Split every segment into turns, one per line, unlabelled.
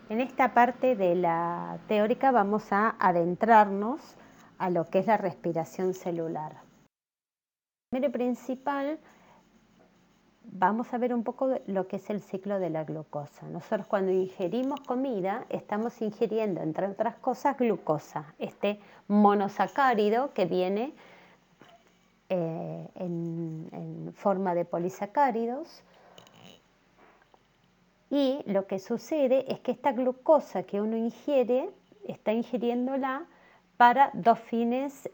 En esta parte de la teórica vamos a adentrarnos a lo que es la respiración celular. Primero y principal, vamos a ver un poco lo que es el ciclo de la glucosa. Nosotros cuando ingerimos comida estamos ingiriendo, entre otras cosas, glucosa, este monosacárido que viene en forma de polisacáridos. Y lo que sucede es que esta glucosa que uno ingiere, está ingiriéndola para dos fines,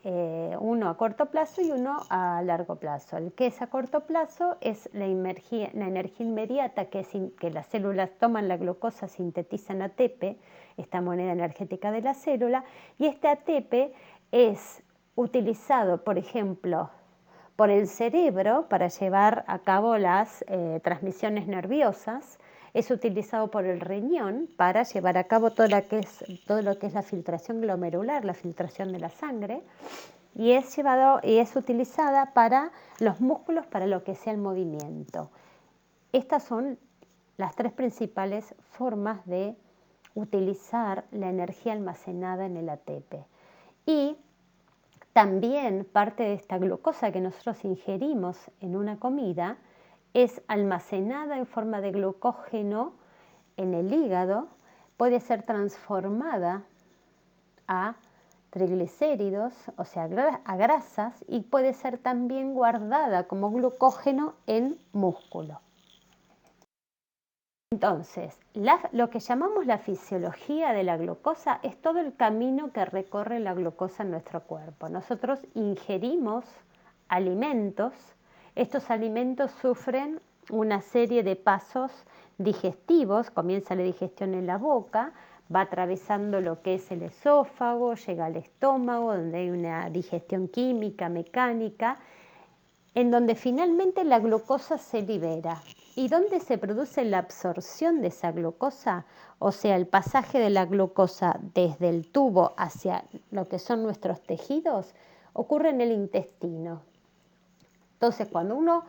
uno a corto plazo y uno a largo plazo. El que es a corto plazo es la energía inmediata que las células toman la glucosa, sintetizan ATP, esta moneda energética de la célula, y este ATP es utilizado, por ejemplo, por el cerebro para llevar a cabo las transmisiones nerviosas, es utilizado por el riñón para llevar a cabo todo lo que es la filtración glomerular, la filtración de la sangre, y es utilizada para los músculos para lo que sea el movimiento. Estas son las tres principales formas de utilizar la energía almacenada en el ATP. Y también parte de esta glucosa que nosotros ingerimos en una comida es almacenada en forma de glucógeno en el hígado, puede ser transformada a triglicéridos, o sea, a grasas, y puede ser también guardada como glucógeno en músculo. Entonces, lo que llamamos la fisiología de la glucosa es todo el camino que recorre la glucosa en nuestro cuerpo. Nosotros ingerimos alimentos, estos alimentos sufren una serie de pasos digestivos, comienza la digestión en la boca, va atravesando lo que es el esófago, llega al estómago, donde hay una digestión química, mecánica, en donde finalmente la glucosa se libera. ¿Y dónde se produce la absorción de esa glucosa? O sea, el pasaje de la glucosa desde el tubo hacia lo que son nuestros tejidos ocurre en el intestino. Entonces, cuando uno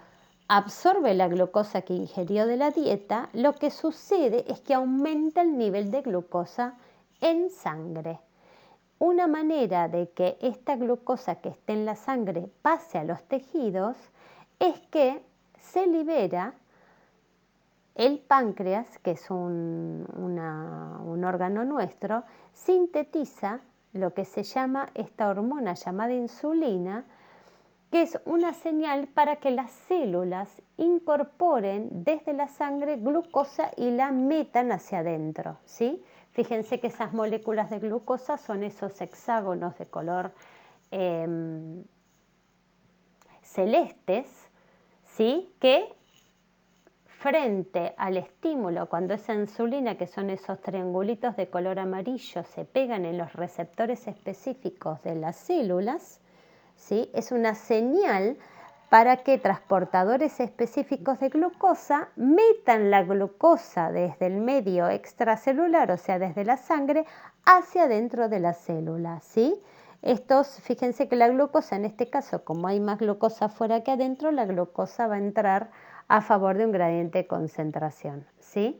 absorbe la glucosa que ingirió de la dieta, lo que sucede es que aumenta el nivel de glucosa en sangre. Una manera de que esta glucosa que esté en la sangre pase a los tejidos es que se libera el páncreas, que es un órgano nuestro, sintetiza lo que se llama esta hormona llamada insulina, que es una señal para que las células incorporen desde la sangre glucosa y la metan hacia adentro, ¿sí? Fíjense que esas moléculas de glucosa son esos hexágonos de color celestes, ¿sí? Que frente al estímulo, cuando esa insulina, que son esos triangulitos de color amarillo, se pegan en los receptores específicos de las células, ¿sí? Es una señal para que transportadores específicos de glucosa metan la glucosa desde el medio extracelular, o sea, desde la sangre, hacia dentro de la célula, ¿sí? Fíjense que la glucosa, en este caso, como hay más glucosa afuera que adentro, la glucosa va a entrar a favor de un gradiente de concentración, ¿sí?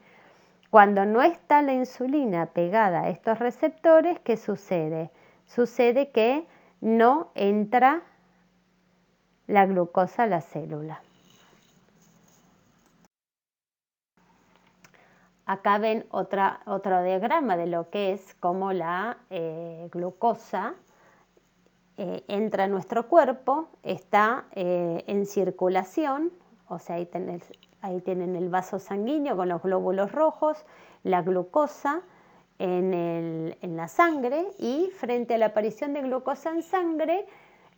Cuando no está la insulina pegada a estos receptores, ¿qué sucede? Sucede que no entra la glucosa a la célula. Acá ven otro diagrama de lo que es cómo la glucosa entra a nuestro cuerpo, está en circulación, o sea, ahí tienen el vaso sanguíneo con los glóbulos rojos, la glucosa en la sangre, y frente a la aparición de glucosa en sangre,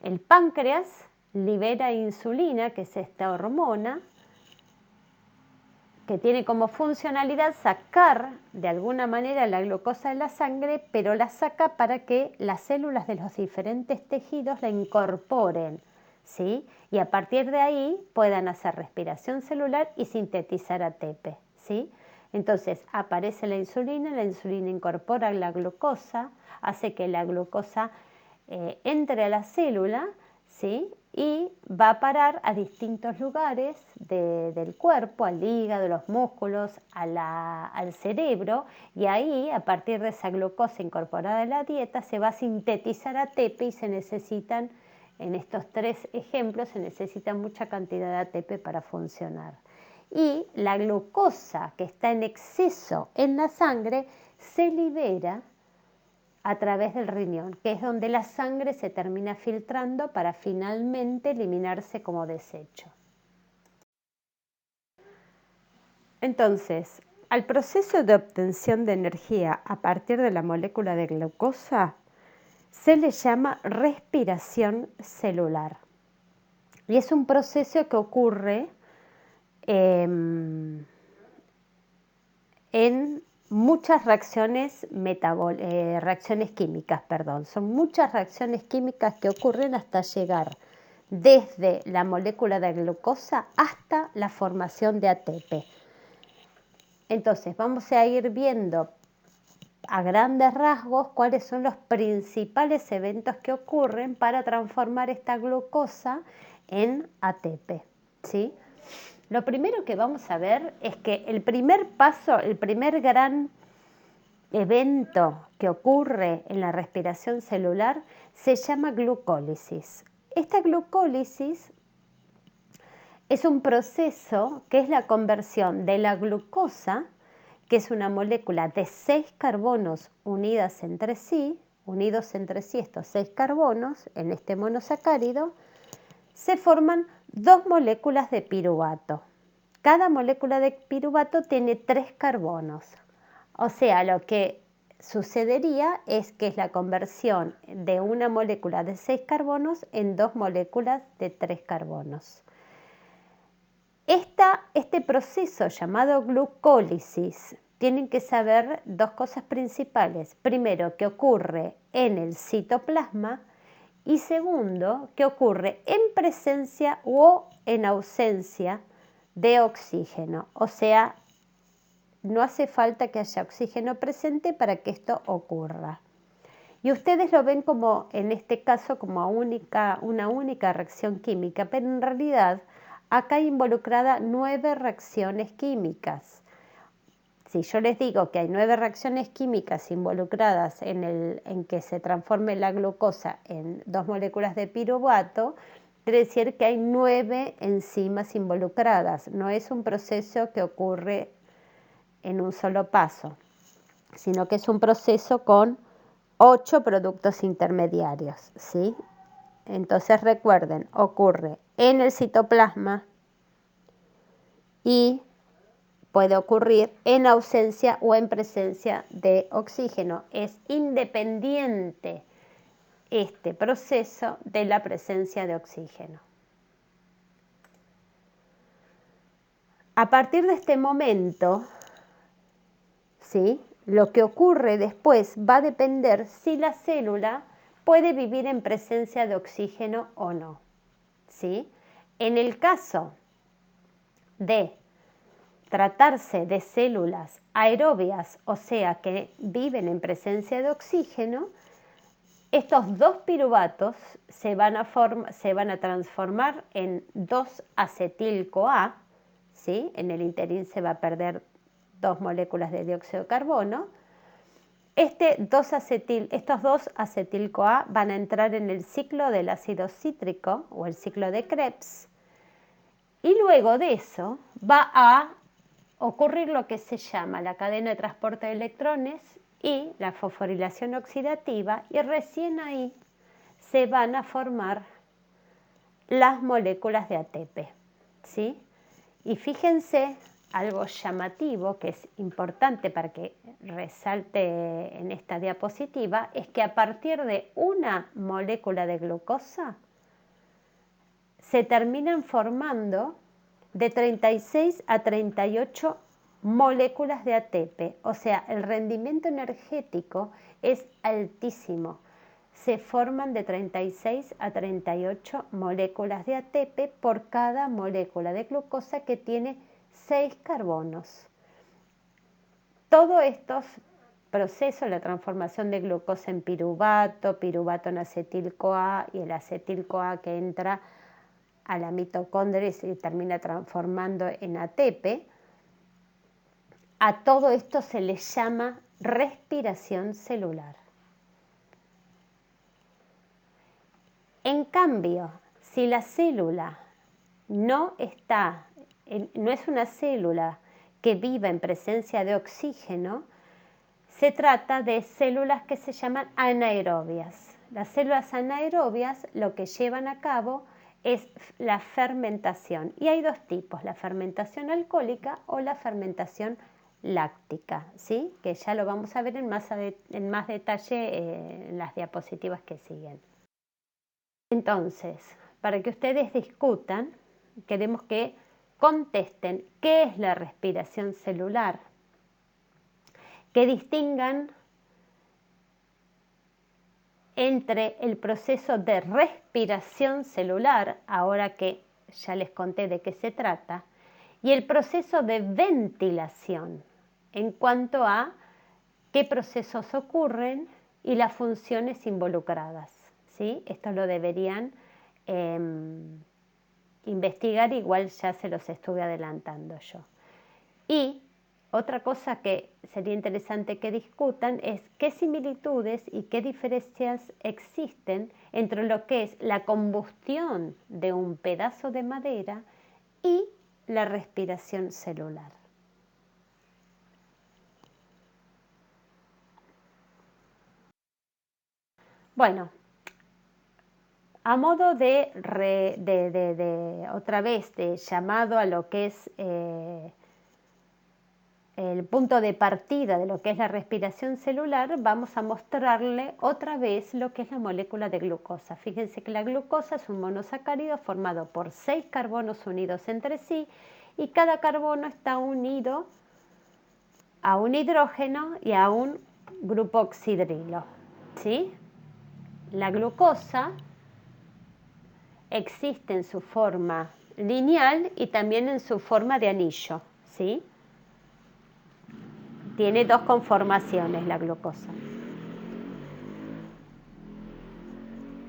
el páncreas libera insulina, que es esta hormona, que tiene como funcionalidad sacar de alguna manera la glucosa de la sangre, pero la saca para que las células de los diferentes tejidos la incorporen, ¿sí? Y a partir de ahí puedan hacer respiración celular y sintetizar ATP, ¿sí? Entonces aparece la insulina incorpora la glucosa, hace que la glucosa entre a la célula, ¿sí? y va a parar a distintos lugares del cuerpo, al hígado, los músculos, al cerebro, y ahí, a partir de esa glucosa incorporada en la dieta, se va a sintetizar ATP y se necesitan, en estos 3 ejemplos, se necesita mucha cantidad de ATP para funcionar. Y la glucosa que está en exceso en la sangre se libera a través del riñón, que es donde la sangre se termina filtrando para finalmente eliminarse como desecho. Entonces, al proceso de obtención de energía a partir de la molécula de glucosa se le llama respiración celular. Y es un proceso que ocurre en muchas reacciones químicas, Son muchas reacciones químicas que ocurren hasta llegar desde la molécula de glucosa hasta la formación de ATP. Entonces, vamos a ir viendo a grandes rasgos cuáles son los principales eventos que ocurren para transformar esta glucosa en ATP, ¿sí? Lo primero que vamos a ver es que el primer paso, el primer gran evento que ocurre en la respiración celular se llama glucólisis. Esta glucólisis es un proceso que es la conversión de la glucosa, que es una molécula de 6 carbonos unidos entre sí estos 6 carbonos en este monosacárido, se forman 2 moléculas de piruvato. Cada molécula de piruvato tiene 3 carbonos. O sea, lo que sucedería es que es la conversión de una molécula de 6 carbonos en 2 moléculas de 3 carbonos. Este proceso llamado glucólisis, tienen que saber 2 cosas principales. Primero, que ocurre en el citoplasma, y segundo, que ocurre en presencia o en ausencia de oxígeno. O sea, no hace falta que haya oxígeno presente para que esto ocurra. Y ustedes lo ven como, en este caso, como una única reacción química, pero en realidad acá hay involucrada 9 reacciones químicas. Si yo les digo que hay 9 reacciones químicas involucradas en que se transforme la glucosa en 2 moléculas de piruvato, quiere decir que hay 9 enzimas involucradas. No es un proceso que ocurre en un solo paso, sino que es un proceso con 8 productos intermediarios, ¿sí? Entonces recuerden, ocurre en el citoplasma y puede ocurrir en ausencia o en presencia de oxígeno. Es independiente este proceso de la presencia de oxígeno. A partir de este momento, ¿sí?, lo que ocurre después va a depender si la célula puede vivir en presencia de oxígeno o no, ¿sí? En el caso de tratarse de células aerobias, o sea que viven en presencia de oxígeno, estos 2 piruvatos se van a transformar en 2-acetil-CoA, ¿sí? En el ínterin se va a perder 2 moléculas de dióxido de carbono. Estos 2-acetil-CoA van a entrar en el ciclo del ácido cítrico o el ciclo de Krebs, y luego de eso va a ocurrir lo que se llama la cadena de transporte de electrones y la fosforilación oxidativa, y recién ahí se van a formar las moléculas de ATP, ¿sí? Y fíjense, algo llamativo que es importante para que resalte en esta diapositiva, es que a partir de una molécula de glucosa se terminan formando de 36 a 38 moléculas de ATP, o sea, el rendimiento energético es altísimo. Se forman de 36 a 38 moléculas de ATP por cada molécula de glucosa, que tiene 6 carbonos. Todos estos procesos, la transformación de glucosa en piruvato, piruvato en acetil-CoA y el acetil-CoA que entra a la mitocondria y se termina transformando en ATP. A todo esto se le llama respiración celular. En cambio, si la célula no es una célula que viva en presencia de oxígeno, se trata de células que se llaman anaerobias. Las células anaerobias lo que llevan a cabo es la fermentación. Y hay dos tipos, la fermentación alcohólica o la fermentación láctica, ¿sí? Que ya lo vamos a ver en más detalle en las diapositivas que siguen. Entonces, para que ustedes discutan, queremos que contesten qué es la respiración celular, que distingan entre el proceso de respiración celular, ahora que ya les conté de qué se trata, y el proceso de ventilación, en cuanto a qué procesos ocurren y las funciones involucradas, ¿sí? Esto lo deberían investigar, igual ya se los estuve adelantando yo. Y otra cosa que sería interesante que discutan es qué similitudes y qué diferencias existen entre lo que es la combustión de un pedazo de madera y la respiración celular. Bueno, a modo de otra vez de llamado a lo que es el punto de partida de lo que es la respiración celular, vamos a mostrarle otra vez lo que es la molécula de glucosa. Fíjense que la glucosa es un monosacárido formado por 6 carbonos unidos entre sí y cada carbono está unido a un hidrógeno y a un grupo oxidrilo, ¿sí? La glucosa existe en su forma lineal y también en su forma de anillo, ¿sí? Tiene dos conformaciones la glucosa.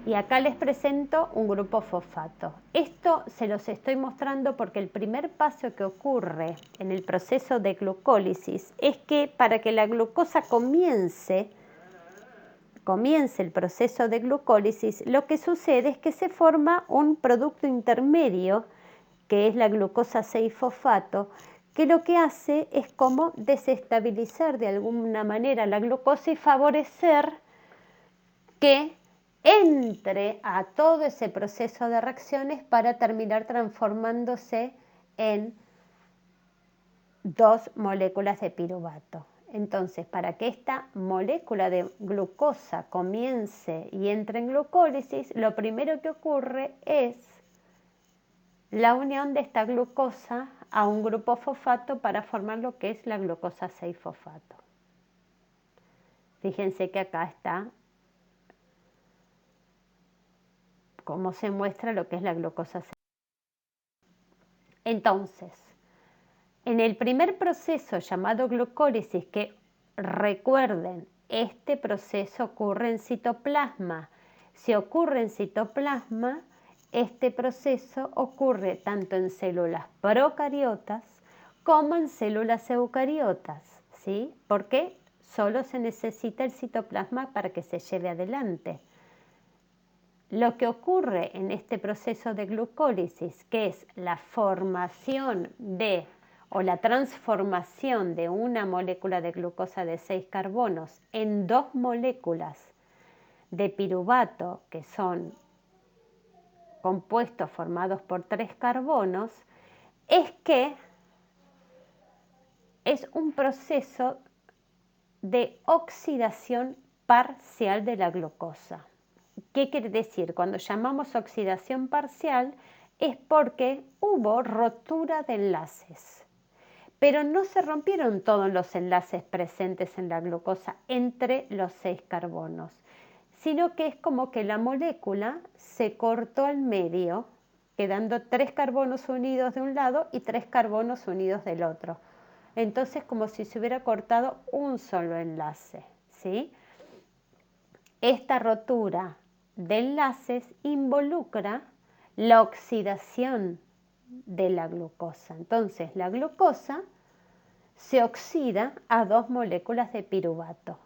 Y acá les presento un grupo fosfato. Esto se los estoy mostrando porque el primer paso que ocurre en el proceso de glucólisis es que para que la glucosa comience el proceso de glucólisis, lo que sucede es que se forma un producto intermedio, que es la glucosa 6-fosfato, que lo que hace es como desestabilizar de alguna manera la glucosa y favorecer que entre a todo ese proceso de reacciones para terminar transformándose en 2 moléculas de piruvato. Entonces, para que esta molécula de glucosa comience y entre en glucólisis, lo primero que ocurre es la unión de esta glucosa a un grupo fosfato para formar lo que es la glucosa 6-fosfato. Fíjense que acá está cómo se muestra lo que es la glucosa 6. Entonces, en el primer proceso llamado glucólisis, que recuerden, este proceso ocurre en citoplasma. Si ocurre en citoplasma, este proceso ocurre tanto en células procariotas como en células eucariotas, ¿sí? Porque solo se necesita el citoplasma para que se lleve adelante. Lo que ocurre en este proceso de glucólisis, que es la formación o la transformación de una molécula de glucosa de 6 carbonos en 2 moléculas de piruvato, que son compuestos formados por 3 carbonos, es que es un proceso de oxidación parcial de la glucosa. ¿Qué quiere decir? Cuando llamamos oxidación parcial es porque hubo rotura de enlaces, pero no se rompieron todos los enlaces presentes en la glucosa entre los 6 carbonos, sino que es como que la molécula se cortó al medio, quedando 3 carbonos unidos de un lado y 3 carbonos unidos del otro. Entonces, como si se hubiera cortado un solo enlace, ¿sí? Esta rotura de enlaces involucra la oxidación de la glucosa. Entonces, la glucosa se oxida a 2 moléculas de piruvato.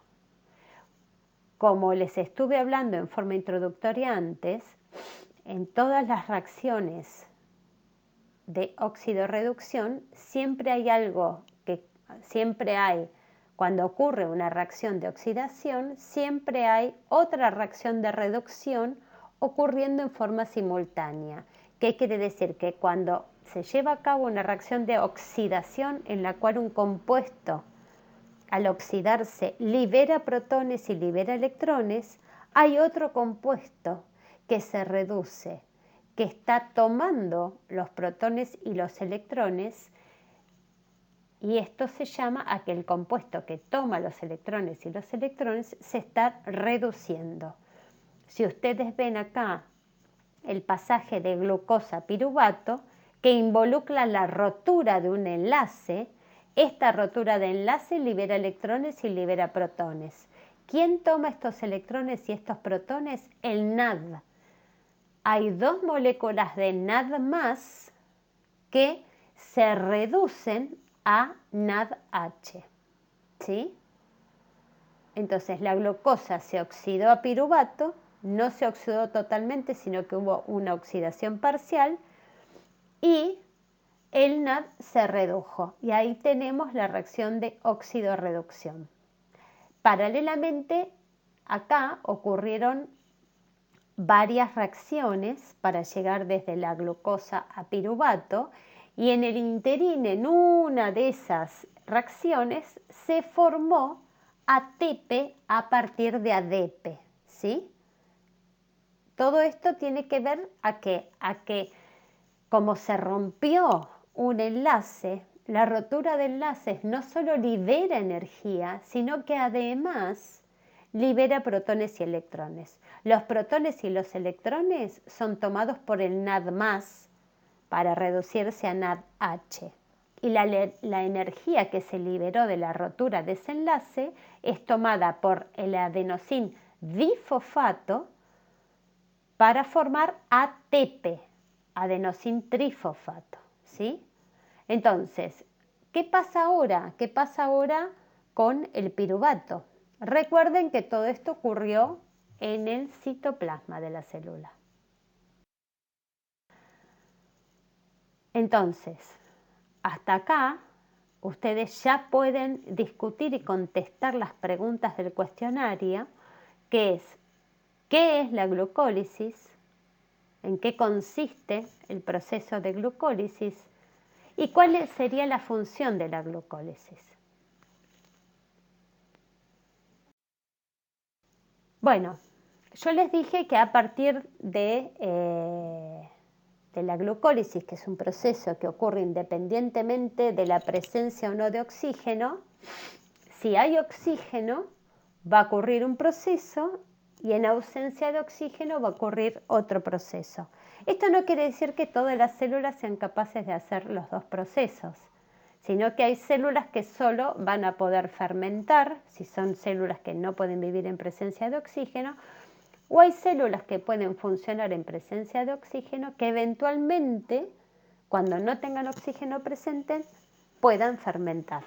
Como les estuve hablando en forma introductoria antes, en todas las reacciones de oxidorreducción siempre hay, cuando ocurre una reacción de oxidación, siempre hay otra reacción de reducción ocurriendo en forma simultánea. ¿Qué quiere decir? Que cuando se lleva a cabo una reacción de oxidación en la cual un compuesto al oxidarse libera protones y libera electrones, hay otro compuesto que se reduce, que está tomando los protones y los electrones, y esto se llama aquel compuesto que toma los electrones y los electrones se está reduciendo. Si ustedes ven acá el pasaje de glucosa-piruvato, que involucra la rotura de un enlace, esta rotura de enlace libera electrones y libera protones. ¿Quién toma estos electrones y estos protones? El NAD. Hay 2 moléculas de NAD más que se reducen a NADH. ¿Sí? Entonces la glucosa se oxidó a piruvato, no se oxidó totalmente, sino que hubo una oxidación parcial y el NAD se redujo. Y ahí tenemos la reacción de oxidorreducción. Paralelamente, acá ocurrieron varias reacciones para llegar desde la glucosa a piruvato, y en el interín, en una de esas reacciones, se formó ATP a partir de ADP, ¿sí? Todo esto tiene que ver a que como se rompió un enlace, la rotura de enlaces no solo libera energía, sino que además libera protones y electrones. Los protones y los electrones son tomados por el NAD+ para reducirse a NADH. Y la energía que se liberó de la rotura de ese enlace es tomada por el adenosín difosfato para formar ATP, adenosín trifosfato, ¿sí? Entonces, ¿qué pasa ahora? ¿Qué pasa ahora con el piruvato? Recuerden que todo esto ocurrió en el citoplasma de la célula. Entonces, hasta acá, ustedes ya pueden discutir y contestar las preguntas del cuestionario, que es, ¿qué es la glucólisis? ¿En qué consiste el proceso de glucólisis? ¿Y cuál sería la función de la glucólisis? Bueno, yo les dije que a partir de la glucólisis, que es un proceso que ocurre independientemente de la presencia o no de oxígeno, si hay oxígeno va a ocurrir un proceso y en ausencia de oxígeno va a ocurrir otro proceso. Esto no quiere decir que todas las células sean capaces de hacer los dos procesos, sino que hay células que solo van a poder fermentar, si son células que no pueden vivir en presencia de oxígeno, o hay células que pueden funcionar en presencia de oxígeno que eventualmente, cuando no tengan oxígeno presente, puedan fermentar.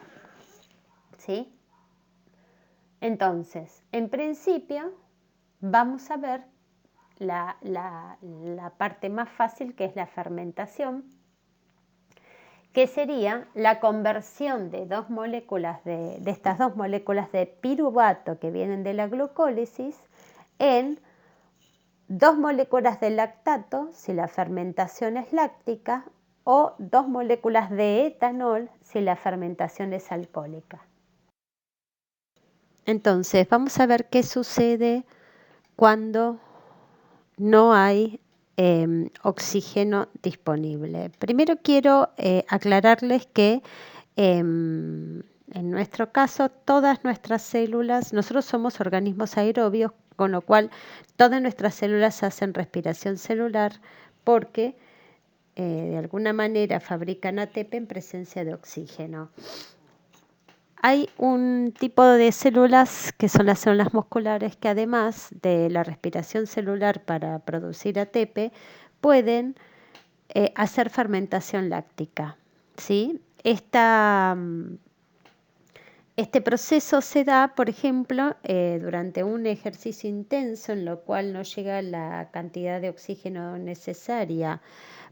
¿Sí? Entonces, en principio, vamos a ver la parte más fácil, que es la fermentación, que sería la conversión de dos moléculas de estas 2 moléculas de piruvato que vienen de la glucólisis en 2 moléculas de lactato, si la fermentación es láctica, o 2 moléculas de etanol, si la fermentación es alcohólica. Entonces, vamos a ver qué sucede cuando no hay oxígeno disponible. Primero quiero aclararles que en nuestro caso, todas nuestras células, nosotros somos organismos aerobios, con lo cual todas nuestras células hacen respiración celular porque de alguna manera fabrican ATP en presencia de oxígeno. Hay un tipo de células que son las células musculares que además de la respiración celular para producir ATP, pueden hacer fermentación láctica, ¿sí? Este proceso se da, por ejemplo, durante un ejercicio intenso en lo cual no llega la cantidad de oxígeno necesaria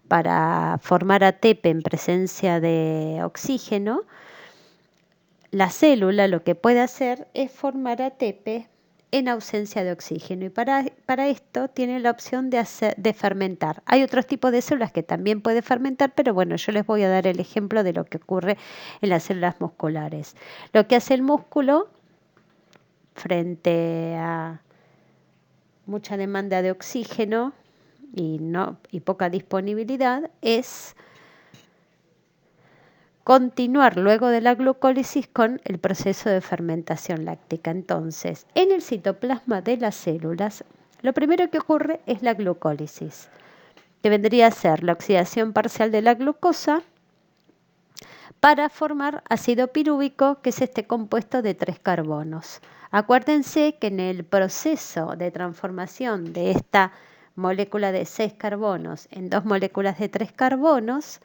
para formar ATP en presencia de oxígeno. La célula lo que puede hacer es formar ATP en ausencia de oxígeno y para esto tiene la opción de fermentar. Hay otros tipos de células que también puede fermentar, pero bueno, yo les voy a dar el ejemplo de lo que ocurre en las células musculares. Lo que hace el músculo frente a mucha demanda de oxígeno y poca disponibilidad es continuar luego de la glucólisis con el proceso de fermentación láctica. Entonces, en el citoplasma de las células, lo primero que ocurre es la glucólisis, que vendría a ser la oxidación parcial de la glucosa para formar ácido pirúvico, que es este compuesto de 3 carbonos. Acuérdense que en el proceso de transformación de esta molécula de 6 carbonos en 2 moléculas de 3 carbonos,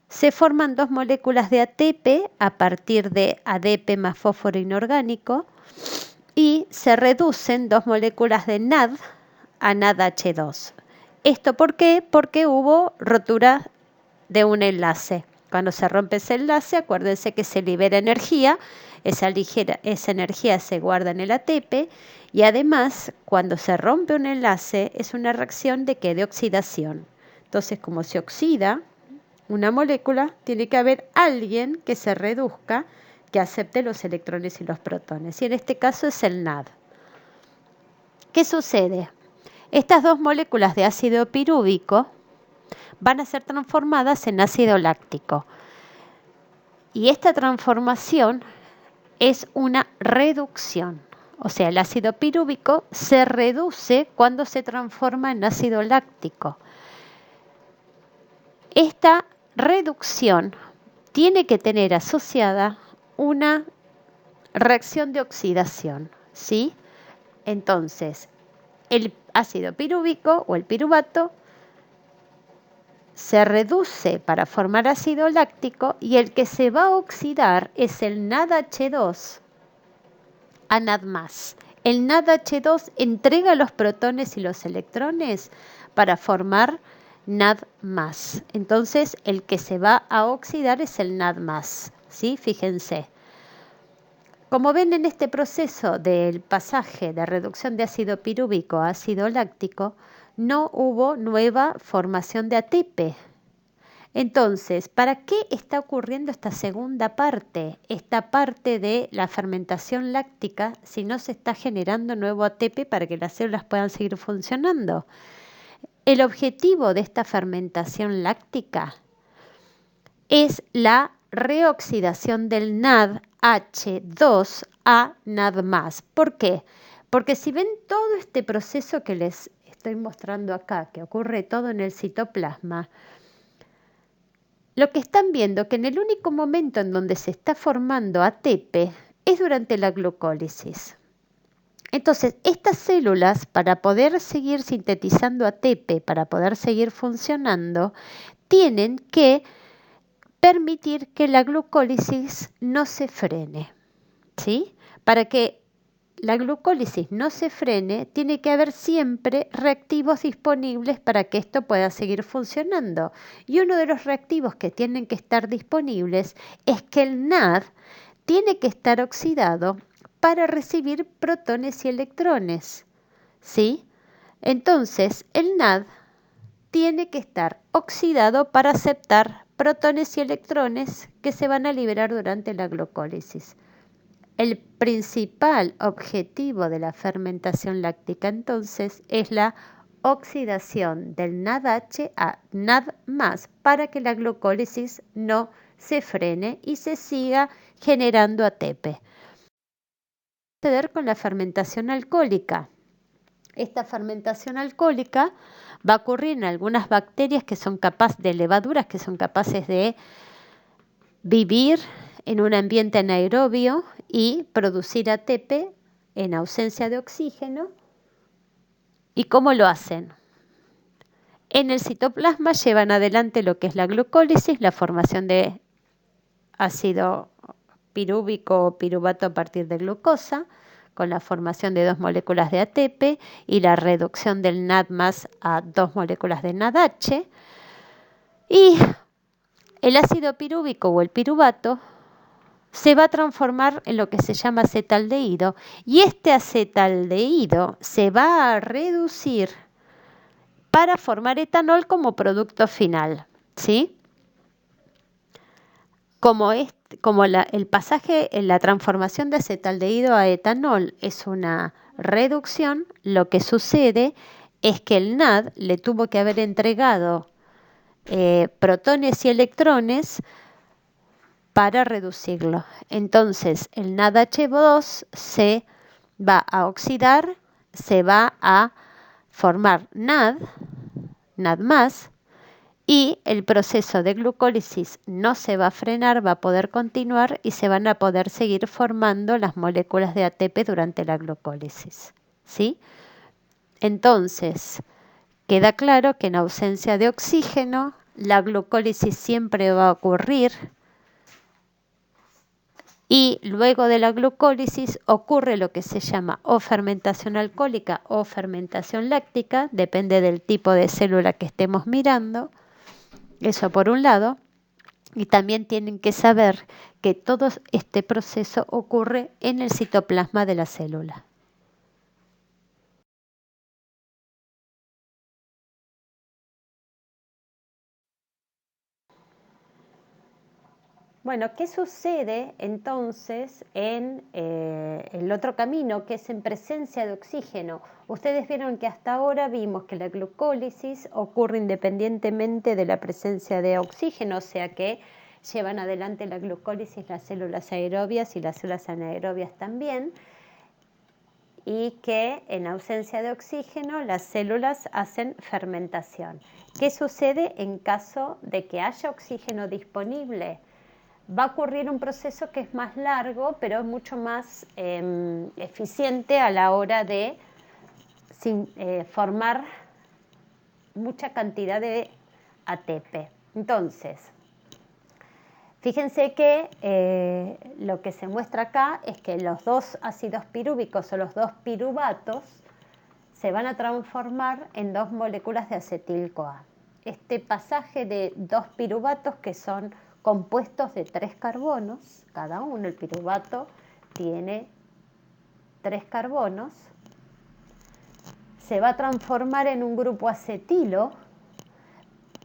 se forman 2 moléculas de ATP a partir de ADP más fósforo inorgánico y se reducen 2 moléculas de NAD a NADH2. ¿Esto por qué? Porque hubo rotura de un enlace. Cuando se rompe ese enlace, acuérdense que se libera energía, esa energía se guarda en el ATP y además cuando se rompe un enlace es una reacción de oxidación. Entonces, como se oxida una molécula, tiene que haber alguien que se reduzca, que acepte los electrones y los protones. Y en este caso es el NAD. ¿Qué sucede? Estas 2 moléculas de ácido pirúvico van a ser transformadas en ácido láctico. Y esta transformación es una reducción. O sea, el ácido pirúvico se reduce cuando se transforma en ácido láctico. Esta reducción tiene que tener asociada una reacción de oxidación, ¿sí? Entonces, el ácido pirúvico o el piruvato se reduce para formar ácido láctico y el que se va a oxidar es el NADH2 a NAD+. El NADH2 entrega los protones y los electrones para formar NAD+. Entonces, el que se va a oxidar es el NAD+, ¿sí? Fíjense. Como ven en este proceso del pasaje de reducción de ácido pirúvico a ácido láctico, no hubo nueva formación de ATP. Entonces, ¿para qué está ocurriendo esta segunda parte? Esta parte de la fermentación láctica, si no se está generando nuevo ATP para que las células puedan seguir funcionando. El objetivo de esta fermentación láctica es la reoxidación del NADH2 a NAD+. ¿Por qué? Porque si ven todo este proceso que les estoy mostrando acá, que ocurre todo en el citoplasma, lo que están viendo que en el único momento en donde se está formando ATP es durante la glucólisis. Entonces, estas células, para poder seguir sintetizando ATP, para poder seguir funcionando, tienen que permitir que la glucólisis no se frene, ¿sí? Para que la glucólisis no se frene, tiene que haber siempre reactivos disponibles para que esto pueda seguir funcionando. Y uno de los reactivos que tienen que estar disponibles es que el NAD tiene que estar oxidado para recibir protones y electrones, ¿sí? Entonces, el NAD tiene que estar oxidado para aceptar protones y electrones que se van a liberar durante la glucólisis. El principal objetivo de la fermentación láctica entonces es la oxidación del NADH a NAD+ para que la glucólisis no se frene y se siga generando ATP. Suceder con la fermentación alcohólica. Esta fermentación alcohólica va a ocurrir en algunas bacterias que son capaces de levaduras que son capaces de vivir en un ambiente anaerobio y producir ATP en ausencia de oxígeno. ¿Y cómo lo hacen? En el citoplasma llevan adelante lo que es la glucólisis, la formación de ácido pirúvico o piruvato a partir de glucosa, con la formación de 2 moléculas de ATP y la reducción del NAD+ a 2 moléculas de NADH. Y el ácido pirúvico o el piruvato se va a transformar en lo que se llama acetaldehído, y este acetaldehído se va a reducir para formar etanol como producto final, ¿sí? Como el pasaje en la transformación de acetaldehído a etanol es una reducción, lo que sucede es que el NAD le tuvo que haber entregado protones y electrones para reducirlo. Entonces el NADH2 se va a oxidar, se va a formar NAD+, y el proceso de glucólisis no se va a frenar, va a poder continuar y se van a poder seguir formando las moléculas de ATP durante la glucólisis, ¿sí? Entonces, queda claro que en ausencia de oxígeno, la glucólisis siempre va a ocurrir y luego de la glucólisis ocurre lo que se llama o fermentación alcohólica o fermentación láctica, depende del tipo de célula que estemos mirando. Eso por un lado, y también tienen que saber que todo este proceso ocurre en el citoplasma de la célula. Bueno, ¿qué sucede entonces en el otro camino, que es en presencia de oxígeno? Ustedes vieron que hasta ahora vimos que la glucólisis ocurre independientemente de la presencia de oxígeno, o sea que llevan adelante la glucólisis las células aerobias y las células anaerobias también, y que en ausencia de oxígeno las células hacen fermentación. ¿Qué sucede en caso de que haya oxígeno disponible? Va a ocurrir un proceso que es más largo, pero es mucho más eficiente a la hora de formar mucha cantidad de ATP. Entonces, fíjense que lo que se muestra acá es que los dos ácidos pirúvicos o los dos piruvatos se van a transformar en 2 moléculas de acetil-CoA. Este pasaje de 2 piruvatos, que son compuestos de 3 carbonos, cada uno, el piruvato tiene 3 carbonos, se va a transformar en un grupo acetilo.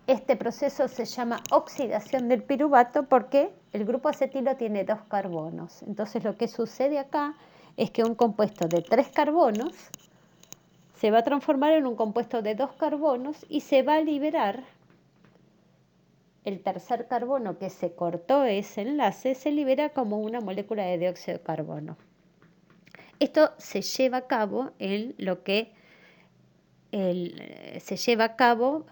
Este proceso se llama oxidación del piruvato porque el grupo acetilo tiene 2 carbonos. Entonces lo que sucede acá es que un compuesto de 3 carbonos se va a transformar en un compuesto de 2 carbonos y se va a liberar el tercer carbono que se cortó ese enlace, se libera como una molécula de dióxido de carbono. Esto se lleva a cabo en lo que se lleva a cabo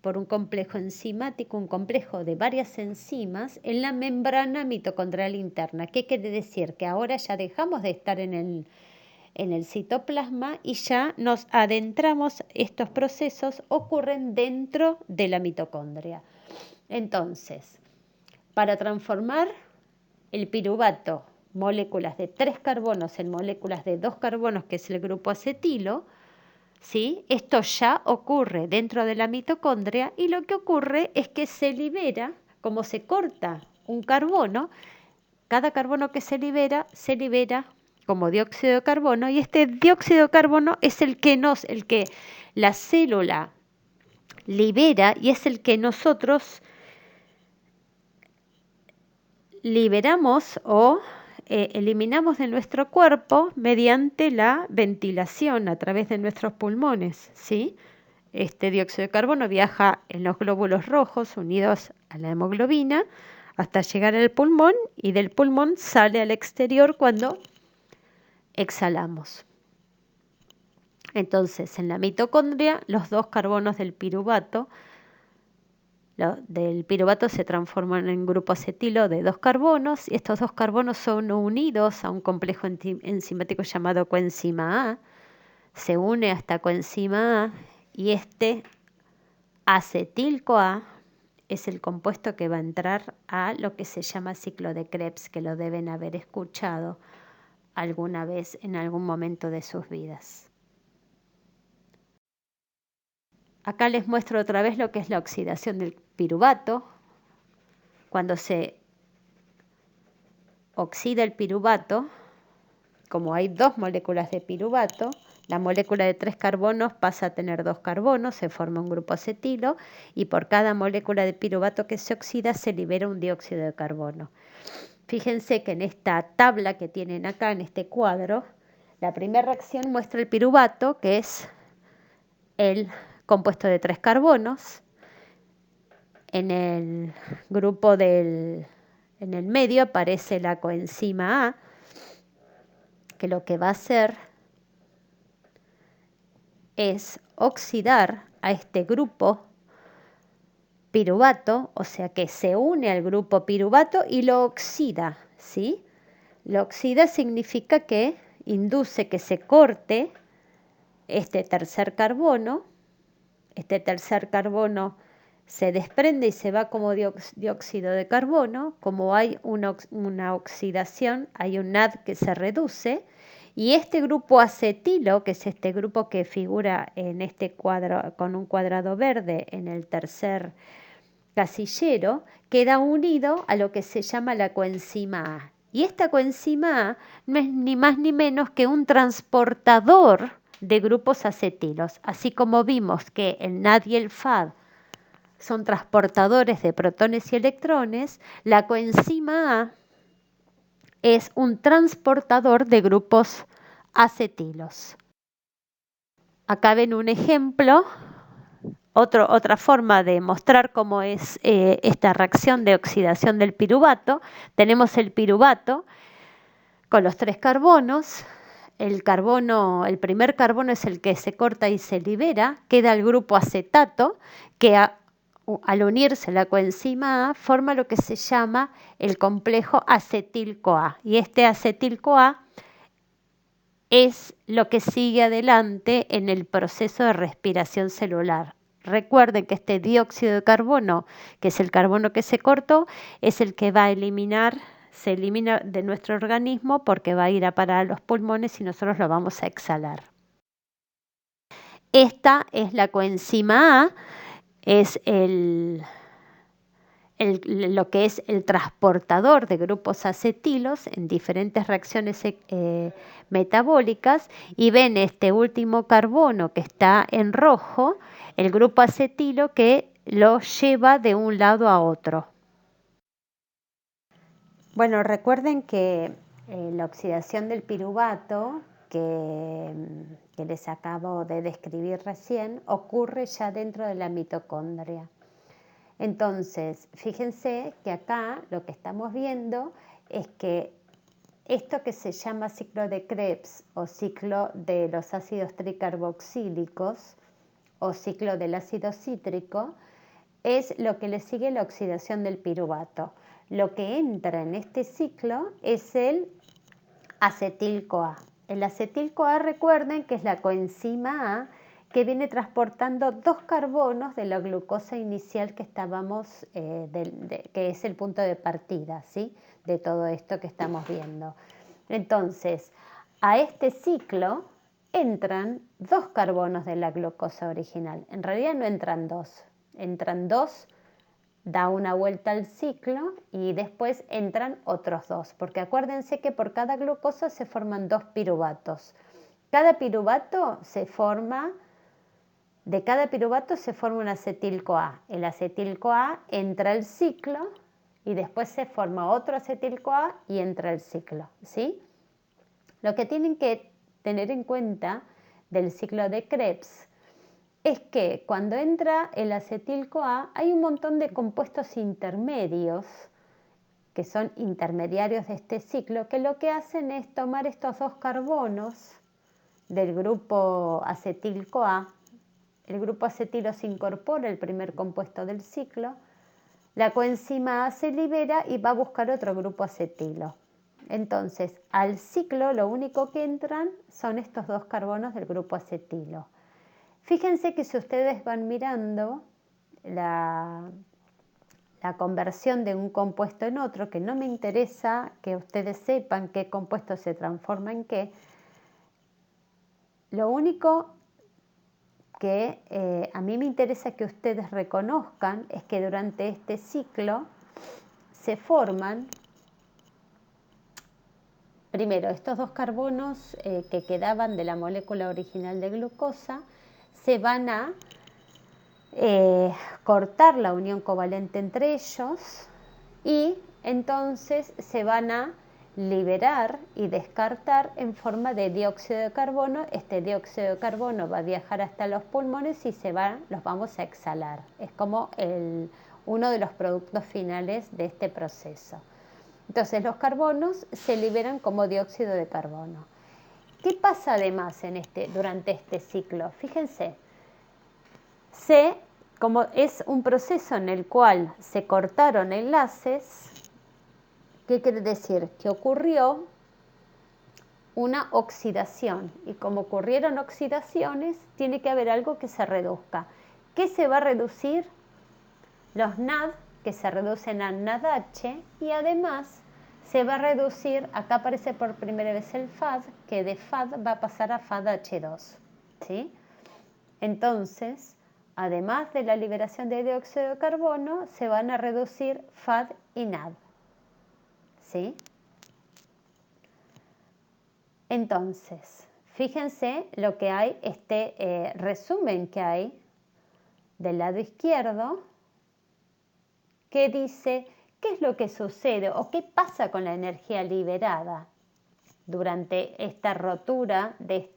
por un complejo enzimático, un complejo de varias enzimas en la membrana mitocondrial interna. ¿Qué quiere decir? Que ahora ya dejamos de estar en el citoplasma y ya nos adentramos, estos procesos ocurren dentro de la mitocondria. Entonces, para transformar el piruvato, moléculas de 3 carbonos en moléculas de 2 carbonos, que es el grupo acetilo, ¿sí? Esto ya ocurre dentro de la mitocondria y lo que ocurre es que se libera, como se corta un carbono, cada carbono que se libera como dióxido de carbono, y este dióxido de carbono es el que la célula libera y es el que nosotros liberamos o eliminamos de nuestro cuerpo mediante la ventilación a través de nuestros pulmones, ¿sí? Este dióxido de carbono viaja en los glóbulos rojos unidos a la hemoglobina hasta llegar al pulmón y del pulmón sale al exterior cuando exhalamos. Entonces, en la mitocondria, los 2 carbonos del piruvato se transforman en grupo acetilo de 2 carbonos y estos 2 carbonos son unidos a un complejo enzimático llamado coenzima A, se une a esta coenzima A y este acetil-CoA es el compuesto que va a entrar a lo que se llama ciclo de Krebs, que lo deben haber escuchado alguna vez en algún momento de sus vidas. Acá les muestro otra vez lo que es la oxidación del piruvato. Cuando se oxida el piruvato, como hay 2 moléculas de piruvato, la molécula de 3 carbonos pasa a tener 2 carbonos, se forma un grupo acetilo y por cada molécula de piruvato que se oxida se libera un dióxido de carbono. Fíjense que en esta tabla que tienen acá, en este cuadro, la primera reacción muestra el piruvato, que es el compuesto de 3 carbonos. En el grupo en el medio aparece la coenzima A, que lo que va a hacer es oxidar a este grupo piruvato, o sea que se une al grupo piruvato y lo oxida, ¿sí? Lo oxida significa que induce que se corte este tercer carbono. Este tercer carbono se desprende y se va como dióxido de carbono. Como hay una oxidación, hay un NAD que se reduce. Y este grupo acetilo, que es este grupo que figura en este cuadro con un cuadrado verde en el tercer casillero, queda unido a lo que se llama la coenzima A. Y esta coenzima A no es ni más ni menos que un transportador de grupos acetilos. Así como vimos que el NAD y el FAD son transportadores de protones y electrones, la coenzima A es un transportador de grupos acetilos. Acá ven un ejemplo. Otra forma de mostrar cómo es esta reacción de oxidación del piruvato. Tenemos el piruvato con los 3 carbonos. El primer carbono es el que se corta y se libera. Queda el grupo acetato que al unirse la coenzima A forma lo que se llama el complejo acetil-CoA. Y este acetil-CoA es lo que sigue adelante en el proceso de respiración celular. Recuerden que este dióxido de carbono, que es el carbono que se cortó, es el que va a se elimina de nuestro organismo porque va a ir a parar a los pulmones y nosotros lo vamos a exhalar. Esta es la coenzima A, es lo que es el transportador de grupos acetilos en diferentes reacciones metabólicas, y ven este último carbono que está en rojo, el grupo acetilo que lo lleva de un lado a otro. Bueno, recuerden que la oxidación del piruvato que les acabo de describir recién ocurre ya dentro de la mitocondria. Entonces, fíjense que acá lo que estamos viendo es que esto que se llama ciclo de Krebs o ciclo de los ácidos tricarboxílicos o ciclo del ácido cítrico es lo que le sigue la oxidación del piruvato. Lo que entra en este ciclo es el acetil-CoA. El acetil-CoA, recuerden que es la coenzima A que viene transportando 2 carbonos de la glucosa inicial que estábamos, que es el punto de partida, ¿sí?, de todo esto que estamos viendo. Entonces, a este ciclo entran 2 carbonos de la glucosa original. En realidad no entran 2, entran 2, da una vuelta al ciclo y después entran otros 2, porque acuérdense que por cada glucosa se forman 2 piruvatos. De cada piruvato se forma un acetil-CoA. El acetil-CoA entra al ciclo y después se forma otro acetil-CoA y entra al ciclo, ¿sí? Lo que tienen que tener en cuenta del ciclo de Krebs es que cuando entra el acetil-CoA hay un montón de compuestos intermedios que son intermediarios de este ciclo, que lo que hacen es tomar estos 2 carbonos del grupo acetil-CoA. El grupo acetilo se incorpora, el primer compuesto del ciclo, la coenzima A se libera y va a buscar otro grupo acetilo. Entonces, al ciclo lo único que entran son estos 2 carbonos del grupo acetilo. Fíjense que si ustedes van mirando la conversión de un compuesto en otro, que no me interesa que ustedes sepan qué compuesto se transforma en qué. Lo único que a mí me interesa que ustedes reconozcan es que durante este ciclo se forman, primero, estos dos carbonos que quedaban de la molécula original de glucosa, se van a cortar la unión covalente entre ellos y entonces se van a liberar y descartar en forma de dióxido de carbono. Este dióxido de carbono va a viajar hasta los pulmones y los vamos a exhalar. Es como uno de los productos finales de este proceso. Entonces los carbonos se liberan como dióxido de carbono. ¿Qué pasa además durante este ciclo? Fíjense, como es un proceso en el cual se cortaron enlaces, ¿qué quiere decir? Que ocurrió una oxidación, y como ocurrieron oxidaciones, tiene que haber algo que se reduzca. ¿Qué se va a reducir? Los NAD, que se reducen a NADH, y además se va a reducir, acá aparece por primera vez el FAD, que de FAD va a pasar a FADH2, ¿sí? Entonces, además de la liberación de dióxido de carbono, se van a reducir FAD y NAD, ¿sí? Entonces, fíjense lo que hay, resumen que hay del lado izquierdo, que dice qué es lo que sucede o qué pasa con la energía liberada durante esta rotura de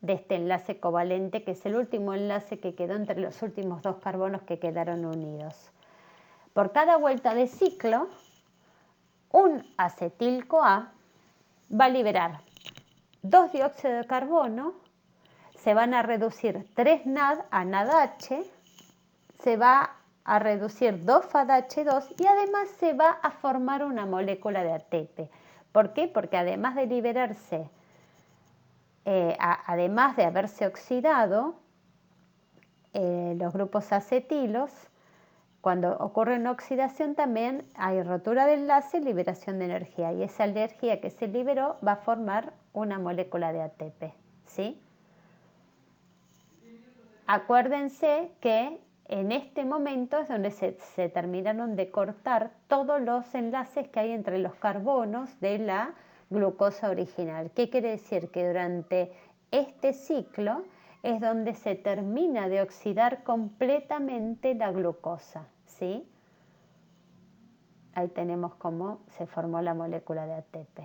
este enlace covalente, que es el último enlace que quedó entre los últimos dos carbonos que quedaron unidos. Por cada vuelta de ciclo, un acetil-CoA va a liberar 2 dióxidos de carbono, se van a reducir 3 NAD a NADH, se va a reducir 2 FADH2 y además se va a formar una molécula de ATP. ¿Por qué? Porque además de liberarse, además de haberse oxidado, los grupos acetilos, cuando ocurre una oxidación también hay rotura de enlace y liberación de energía, y esa energía que se liberó va a formar una molécula de ATP, ¿sí? Acuérdense que en este momento es donde se terminaron de cortar todos los enlaces que hay entre los carbonos de la glucosa original. ¿Qué quiere decir? Que durante este ciclo es donde se termina de oxidar completamente la glucosa, ¿sí? Ahí tenemos cómo se formó la molécula de ATP.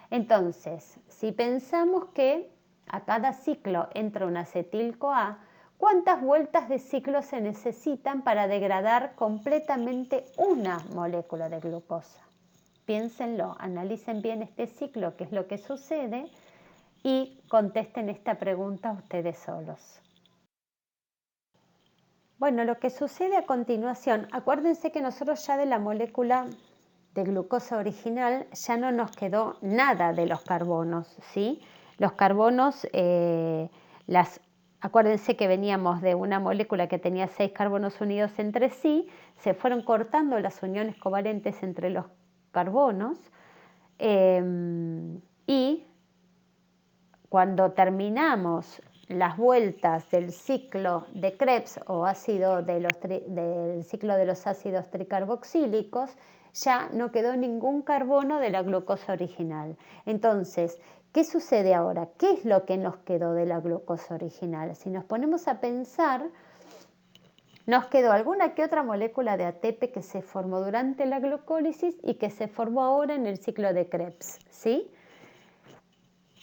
Entonces, si pensamos que a cada ciclo entra un acetil-CoA, ¿cuántas vueltas de ciclo se necesitan para degradar completamente una molécula de glucosa? Piénsenlo, analicen bien este ciclo, qué es lo que sucede, y contesten esta pregunta ustedes solos. Bueno, lo que sucede a continuación, acuérdense que nosotros ya de la molécula de glucosa original ya no nos quedó nada de los carbonos, ¿sí? Los carbonos, acuérdense que veníamos de una molécula que tenía 6 carbonos unidos entre sí, se fueron cortando las uniones covalentes entre los carbonos, y cuando terminamos las vueltas del ciclo de Krebs o del ciclo de los ácidos tricarboxílicos, ya no quedó ningún carbono de la glucosa original. Entonces, ¿qué sucede ahora? ¿Qué es lo que nos quedó de la glucosa original? Si nos ponemos a pensar, nos quedó alguna que otra molécula de ATP que se formó durante la glucólisis y que se formó ahora en el ciclo de Krebs, ¿sí?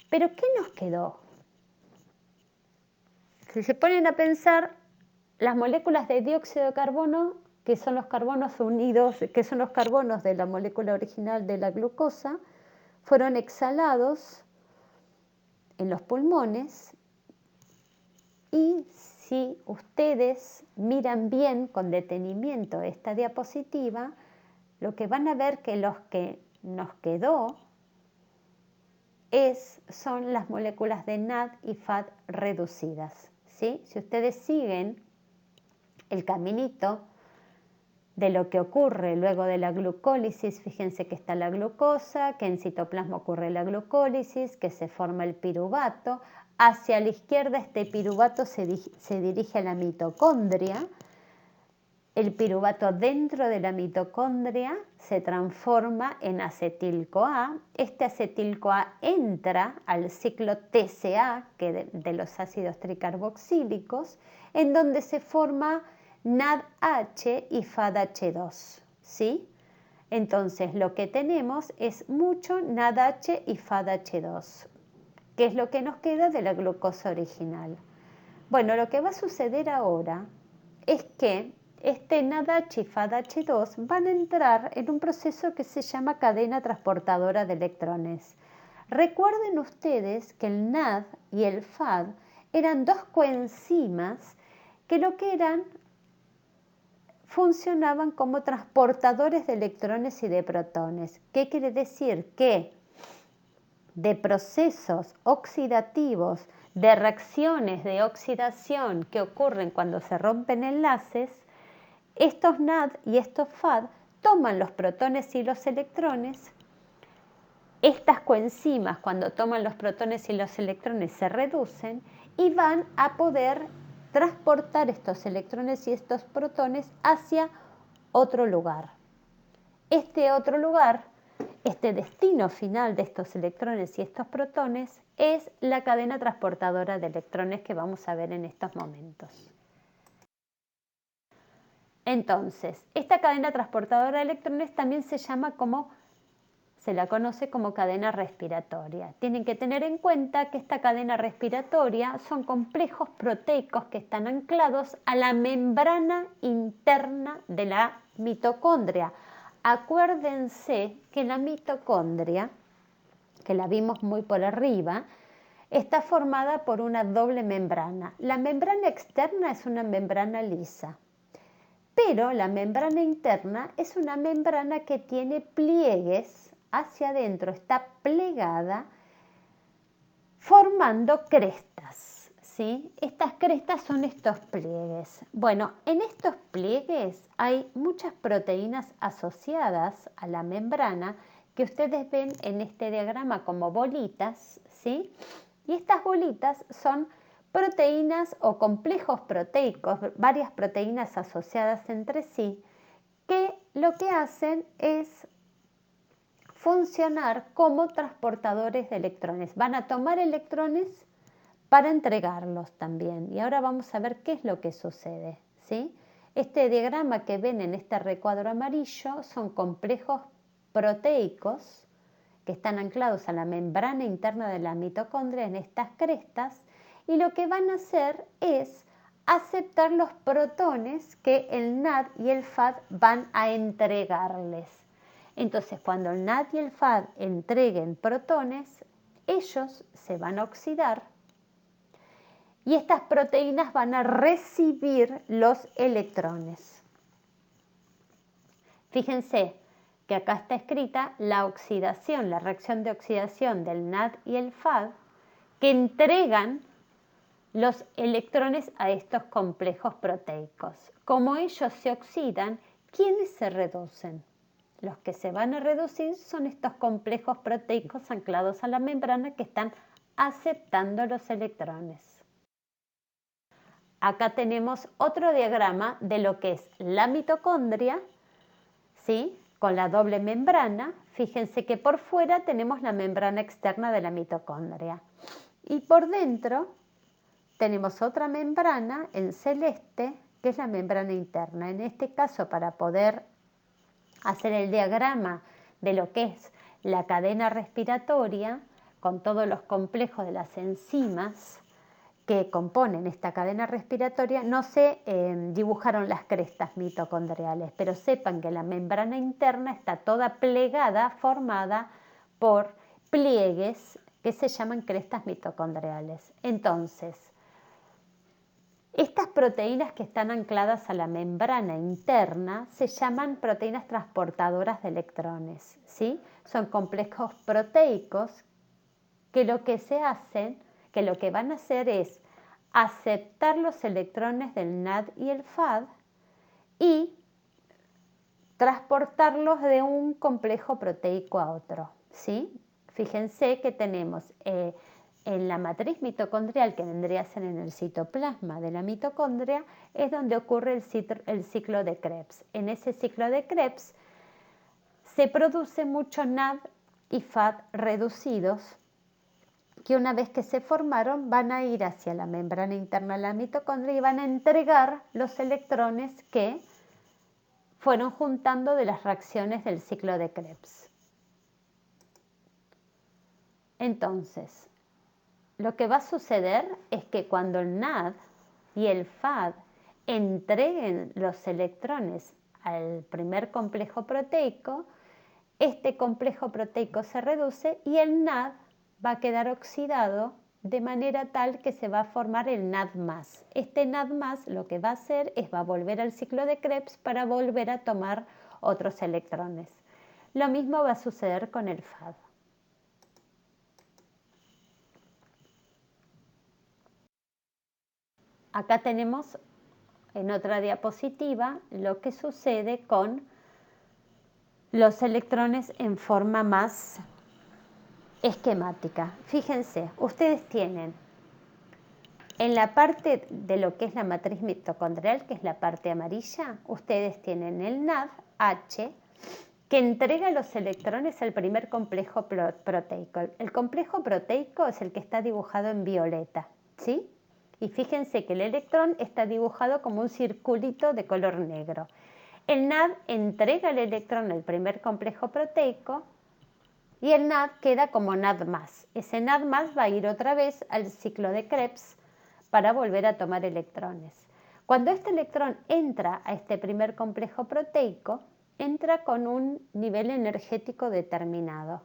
Pero ¿qué nos quedó? Si se ponen a pensar, las moléculas de dióxido de carbono, que son los carbonos unidos, que son los carbonos de la molécula original de la glucosa, fueron exhalados en los pulmones, y si ustedes miran bien con detenimiento esta diapositiva, lo que van a ver que los que nos quedó son las moléculas de NAD y FAD reducidas, ¿sí? Si ustedes siguen el caminito de lo que ocurre luego de la glucólisis. Fíjense que está la glucosa, que en citoplasma ocurre la glucólisis, que se forma el piruvato. Hacia la izquierda este piruvato se dirige a la mitocondria. El piruvato dentro de la mitocondria se transforma en acetil-CoA. Este acetil-CoA entra al ciclo TCA, que de los ácidos tricarboxílicos, en donde se forma NADH y FADH2, ¿sí? Entonces lo que tenemos es mucho NADH y FADH2, que es lo que nos queda de la glucosa original. Bueno, lo que va a suceder ahora es que este NADH y FADH2 van a entrar en un proceso que se llama cadena transportadora de electrones. Recuerden ustedes que el NAD y el FAD eran dos coenzimas que lo que eran funcionaban como transportadores de electrones y de protones. ¿Qué quiere decir? Que de procesos oxidativos, de reacciones de oxidación que ocurren cuando se rompen enlaces, estos NAD y estos FAD toman los protones y los electrones. Estas coenzimas, cuando toman los protones y los electrones, se reducen y van a poder transportar estos electrones y estos protones hacia otro lugar. Este otro lugar, este destino final de estos electrones y estos protones, es la cadena transportadora de electrones que vamos a ver en estos momentos. Entonces, esta cadena transportadora de electrones también se la conoce como cadena respiratoria. Tienen que tener en cuenta que esta cadena respiratoria son complejos proteicos que están anclados a la membrana interna de la mitocondria. Acuérdense que la mitocondria, que la vimos muy por arriba, está formada por una doble membrana. La membrana externa es una membrana lisa, pero la membrana interna es una membrana que tiene pliegues hacia adentro, está plegada, formando crestas, ¿sí? Estas crestas son estos pliegues. Bueno, en estos pliegues hay muchas proteínas asociadas a la membrana que ustedes ven en este diagrama como bolitas, ¿sí? Y estas bolitas son proteínas o complejos proteicos, varias proteínas asociadas entre sí, que lo que hacen es funcionar como transportadores de electrones. Van a tomar electrones para entregarlos también. Y ahora vamos a ver qué es lo que sucede, ¿sí? Este diagrama que ven en este recuadro amarillo son complejos proteicos que están anclados a la membrana interna de la mitocondria en estas crestas, y lo que van a hacer es aceptar los protones que el NAD y el FAD van a entregarles. Entonces, cuando el NAD y el FAD entreguen protones, ellos se van a oxidar y estas proteínas van a recibir los electrones. Fíjense que acá está escrita la oxidación, la reacción de oxidación del NAD y el FAD, que entregan los electrones a estos complejos proteicos. Como ellos se oxidan, ¿quiénes se reducen? Los que se van a reducir son estos complejos proteicos anclados a la membrana que están aceptando los electrones. Acá tenemos otro diagrama de lo que es la mitocondria, ¿sí? Con la doble membrana. Fíjense que por fuera tenemos la membrana externa de la mitocondria y por dentro tenemos otra membrana en celeste que es la membrana interna. En este caso, para poder hacer el diagrama de lo que es la cadena respiratoria con todos los complejos de las enzimas que componen esta cadena respiratoria, no se dibujaron las crestas mitocondriales, pero sepan que la membrana interna está toda plegada, formada por pliegues que se llaman crestas mitocondriales. Entonces, estas proteínas que están ancladas a la membrana interna se llaman proteínas transportadoras de electrones, ¿sí? Son complejos proteicos que lo que van a hacer es aceptar los electrones del NAD y el FAD y transportarlos de un complejo proteico a otro, ¿sí? Fíjense que tenemos en la matriz mitocondrial, que vendría a ser en el citoplasma de la mitocondria, es donde ocurre el ciclo de Krebs. En ese ciclo de Krebs se produce mucho NAD y FAD reducidos, que una vez que se formaron van a ir hacia la membrana interna de la mitocondria y van a entregar los electrones que fueron juntando de las reacciones del ciclo de Krebs. Entonces, lo que va a suceder es que cuando el NAD y el FAD entreguen los electrones al primer complejo proteico, este complejo proteico se reduce y el NAD va a quedar oxidado de manera tal que se va a formar el NAD+. Este NAD+ lo que va a hacer es va a volver al ciclo de Krebs para volver a tomar otros electrones. Lo mismo va a suceder con el FAD. Acá tenemos en otra diapositiva lo que sucede con los electrones en forma más esquemática. Fíjense, ustedes tienen en la parte de lo que es la matriz mitocondrial, que es la parte amarilla, ustedes tienen el NAD H que entrega los electrones al primer complejo proteico. El complejo proteico es el que está dibujado en violeta, ¿sí? Y fíjense que el electrón está dibujado como un circulito de color negro. El NAD entrega el electrón al primer complejo proteico y el NAD queda como NAD+. Ese NAD+ va a ir otra vez al ciclo de Krebs para volver a tomar electrones. Cuando este electrón entra a este primer complejo proteico, entra con un nivel energético determinado.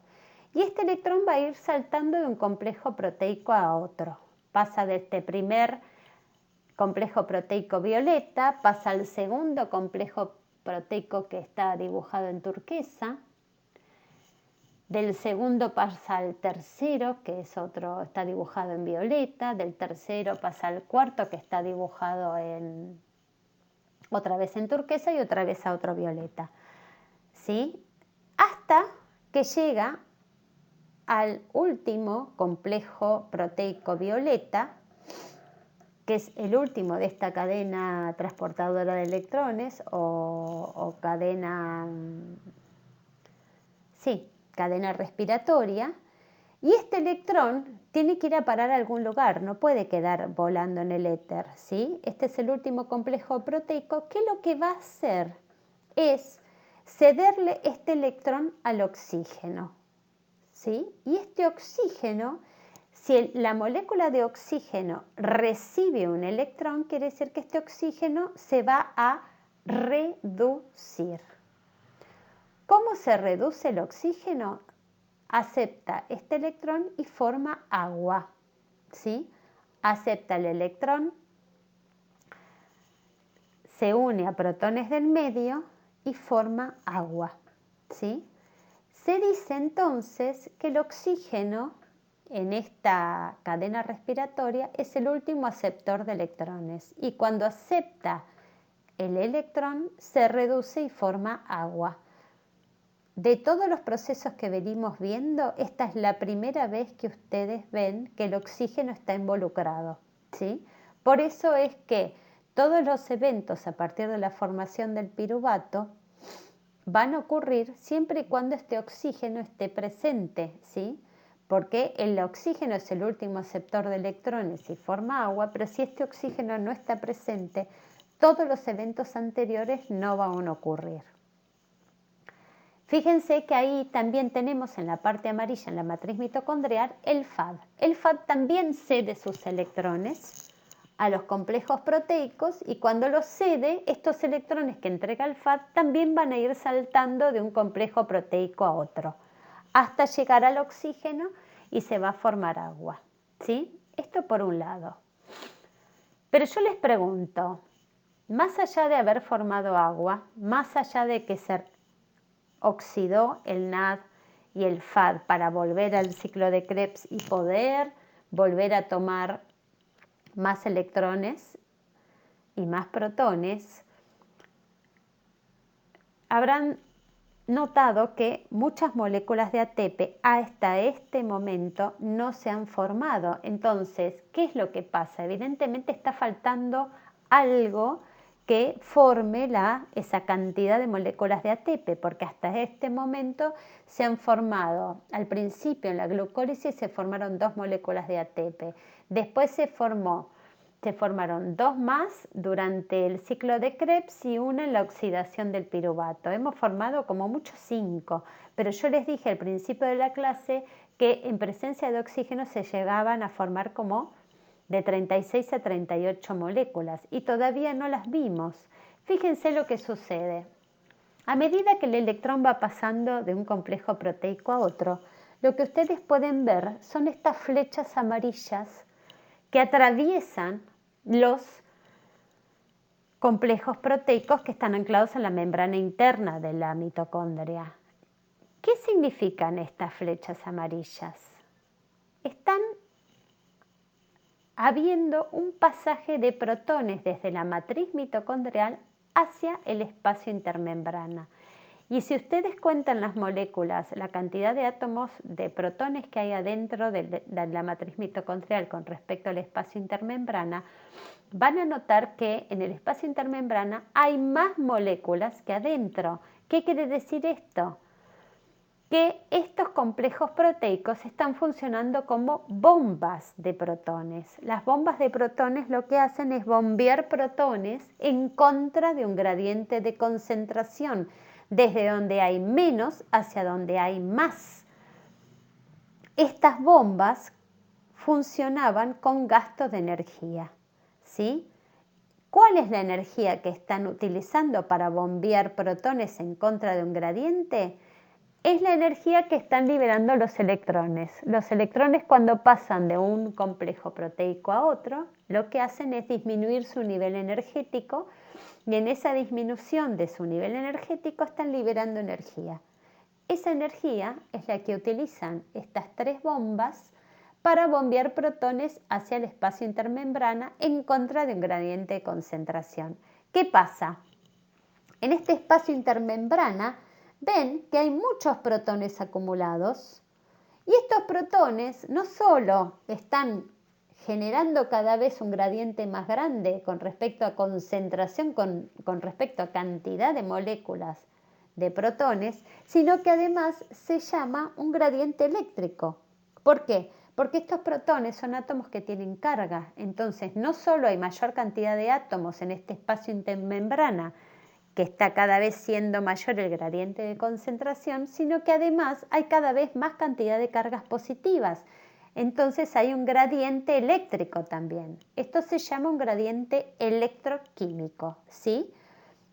Y este electrón va a ir saltando de un complejo proteico a otro. Pasa de este primer complejo proteico violeta, pasa al segundo complejo proteico que está dibujado en turquesa, del segundo pasa al tercero, que es otro, está dibujado en violeta, del tercero pasa al cuarto, que está dibujado otra vez en turquesa y otra vez a otro violeta, ¿sí? Hasta que llega al último complejo proteico violeta, que es el último de esta cadena transportadora de electrones o cadena, sí, cadena respiratoria, y este electrón tiene que ir a parar a algún lugar, no puede quedar volando en el éter, ¿sí? Este es el último complejo proteico que lo que va a hacer es cederle este electrón al oxígeno, ¿sí? Y este oxígeno, si la molécula de oxígeno recibe un electrón, quiere decir que este oxígeno se va a reducir. ¿Cómo se reduce el oxígeno? Acepta este electrón y forma agua, ¿sí? Acepta el electrón, se une a protones del medio y forma agua, ¿sí? Se dice entonces que el oxígeno en esta cadena respiratoria es el último aceptor de electrones y cuando acepta el electrón se reduce y forma agua. De todos los procesos que venimos viendo, esta es la primera vez que ustedes ven que el oxígeno está involucrado, ¿sí? Por eso es que todos los eventos a partir de la formación del piruvato van a ocurrir siempre y cuando este oxígeno esté presente, ¿sí? Porque el oxígeno es el último aceptor de electrones y forma agua, pero si este oxígeno no está presente, todos los eventos anteriores no van a ocurrir. Fíjense que ahí también tenemos en la parte amarilla, en la matriz mitocondrial, el FAD. El FAD también cede sus electrones a los complejos proteicos y cuando los cede, estos electrones que entrega el FAD también van a ir saltando de un complejo proteico a otro, hasta llegar al oxígeno y se va a formar agua, ¿sí? Esto por un lado. Pero yo les pregunto, más allá de haber formado agua, más allá de que se oxidó el NAD y el FAD para volver al ciclo de Krebs y poder volver a tomar más electrones y más protones, habrán notado que muchas moléculas de ATP hasta este momento no se han formado. Entonces, ¿qué es lo que pasa? Evidentemente está faltando algo que forme esa cantidad de moléculas de ATP, porque hasta este momento se han formado, al principio en la glucólisis se formaron 2 moléculas de ATP, después se formaron 2 más durante el ciclo de Krebs y una en la oxidación del piruvato. Hemos formado como mucho 5, pero yo les dije al principio de la clase que en presencia de oxígeno se llegaban a formar como de 36 a 38 moléculas y todavía no las vimos. Fíjense lo que sucede. A medida que el electrón va pasando de un complejo proteico a otro, lo que ustedes pueden ver son estas flechas amarillas que atraviesan los complejos proteicos que están anclados en la membrana interna de la mitocondria. ¿Qué significan estas flechas amarillas? Están habiendo un pasaje de protones desde la matriz mitocondrial hacia el espacio intermembrana. Y si ustedes cuentan las moléculas, la cantidad de átomos de protones que hay adentro de la matriz mitocondrial con respecto al espacio intermembrana, van a notar que en el espacio intermembrana hay más moléculas que adentro. ¿Qué quiere decir esto? Que estos complejos proteicos están funcionando como bombas de protones. Las bombas de protones lo que hacen es bombear protones en contra de un gradiente de concentración, desde donde hay menos hacia donde hay más. Estas bombas funcionaban con gasto de energía, ¿sí? ¿Cuál es la energía que están utilizando para bombear protones en contra de un gradiente? Es la energía que están liberando los electrones. Los electrones cuando pasan de un complejo proteico a otro, lo que hacen es disminuir su nivel energético y en esa disminución de su nivel energético están liberando energía. Esa energía es la que utilizan estas 3 bombas para bombear protones hacia el espacio intermembrana en contra de un gradiente de concentración. ¿Qué pasa? En este espacio intermembrana ven que hay muchos protones acumulados y estos protones no solo están generando cada vez un gradiente más grande con respecto a concentración, con respecto a cantidad de moléculas de protones, sino que además se llama un gradiente eléctrico. ¿Por qué? Porque estos protones son átomos que tienen carga, entonces no solo hay mayor cantidad de átomos en este espacio intermembrana, que está cada vez siendo mayor el gradiente de concentración, sino que además hay cada vez más cantidad de cargas positivas. Entonces hay un gradiente eléctrico también. Esto se llama un gradiente electroquímico, ¿sí?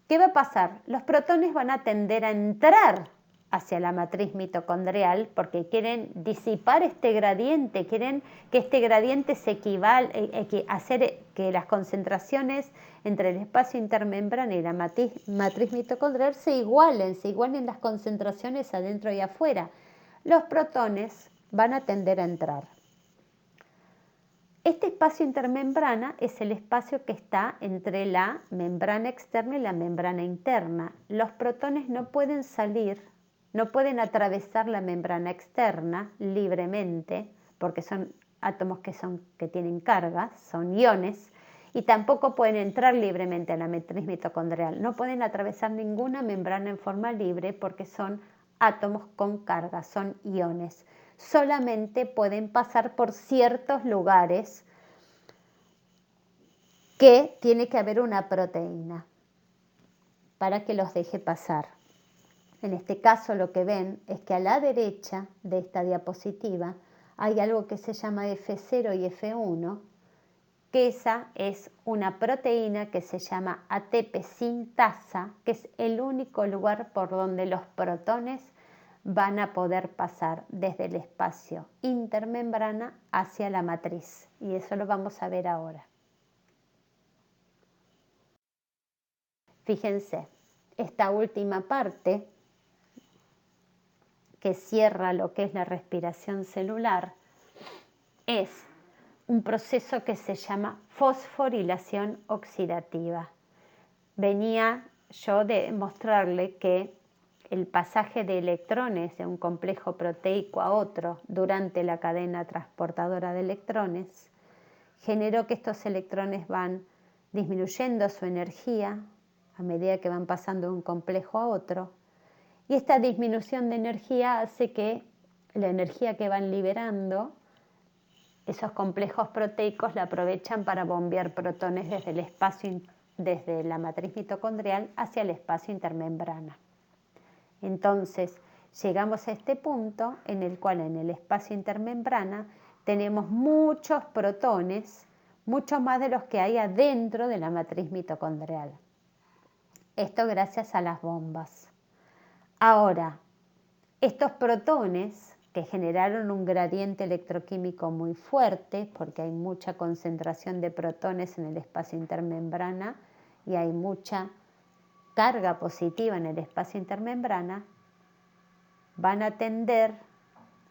¿Qué va a pasar? Los protones van a tender a entrar hacia la matriz mitocondrial porque quieren disipar este gradiente, quieren que este gradiente se hacer que las concentraciones entre el espacio intermembrana y la matriz mitocondrial se igualen las concentraciones adentro y afuera. Los protones van a tender a entrar. Este espacio intermembrana es el espacio que está entre la membrana externa y la membrana interna. Los protones no pueden salir, no pueden atravesar la membrana externa libremente, porque son átomos que tienen cargas, son iones, y tampoco pueden entrar libremente a la matriz mitocondrial. No pueden atravesar ninguna membrana en forma libre porque son átomos con carga, son iones. Solamente pueden pasar por ciertos lugares que tiene que haber una proteína para que los deje pasar. En este caso lo que ven es que a la derecha de esta diapositiva hay algo que se llama F0 y F1, que esa es una proteína que se llama ATP sintasa, que es el único lugar por donde los protones van a poder pasar desde el espacio intermembrana hacia la matriz. Y eso lo vamos a ver ahora. Fíjense, esta última parte que cierra lo que es la respiración celular es un proceso que se llama fosforilación oxidativa. Venía yo de mostrarle que el pasaje de electrones de un complejo proteico a otro durante la cadena transportadora de electrones generó que estos electrones van disminuyendo su energía a medida que van pasando de un complejo a otro, y esta disminución de energía hace que la energía que van liberando esos complejos proteicos la aprovechan para bombear protones desde el espacio, desde la matriz mitocondrial hacia el espacio intermembrana. Entonces, llegamos a este punto en el cual en el espacio intermembrana tenemos muchos protones, mucho más de los que hay adentro de la matriz mitocondrial. Esto gracias a las bombas. Ahora, estos protones que generaron un gradiente electroquímico muy fuerte, porque hay mucha concentración de protones en el espacio intermembrana y hay mucha carga positiva en el espacio intermembrana, van a tender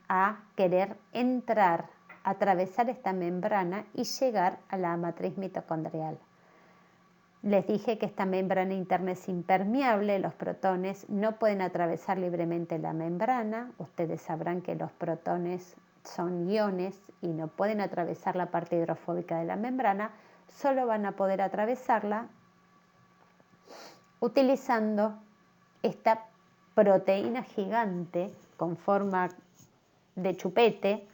a querer entrar, atravesar esta membrana y llegar a la matriz mitocondrial. Les dije que esta membrana interna es impermeable, los protones no pueden atravesar libremente la membrana. Ustedes sabrán que los protones son iones y no pueden atravesar la parte hidrofóbica de la membrana, solo van a poder atravesarla utilizando esta proteína gigante con forma de chupete,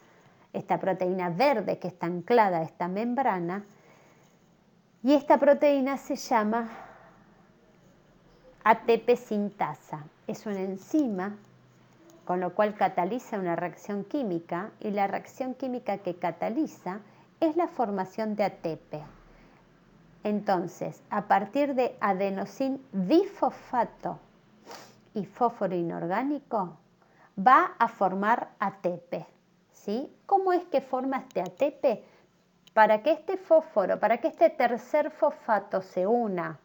esta proteína verde que está anclada a esta membrana, y esta proteína se llama ATP sintasa. Es una enzima, con lo cual cataliza una reacción química, y la reacción química que cataliza es la formación de ATP. Entonces, a partir de adenosín difosfato y fósforo inorgánico, va a formar ATP. ¿Sí? ¿Cómo es que forma este ATP? Para que este fósforo, para que este tercer fosfato se una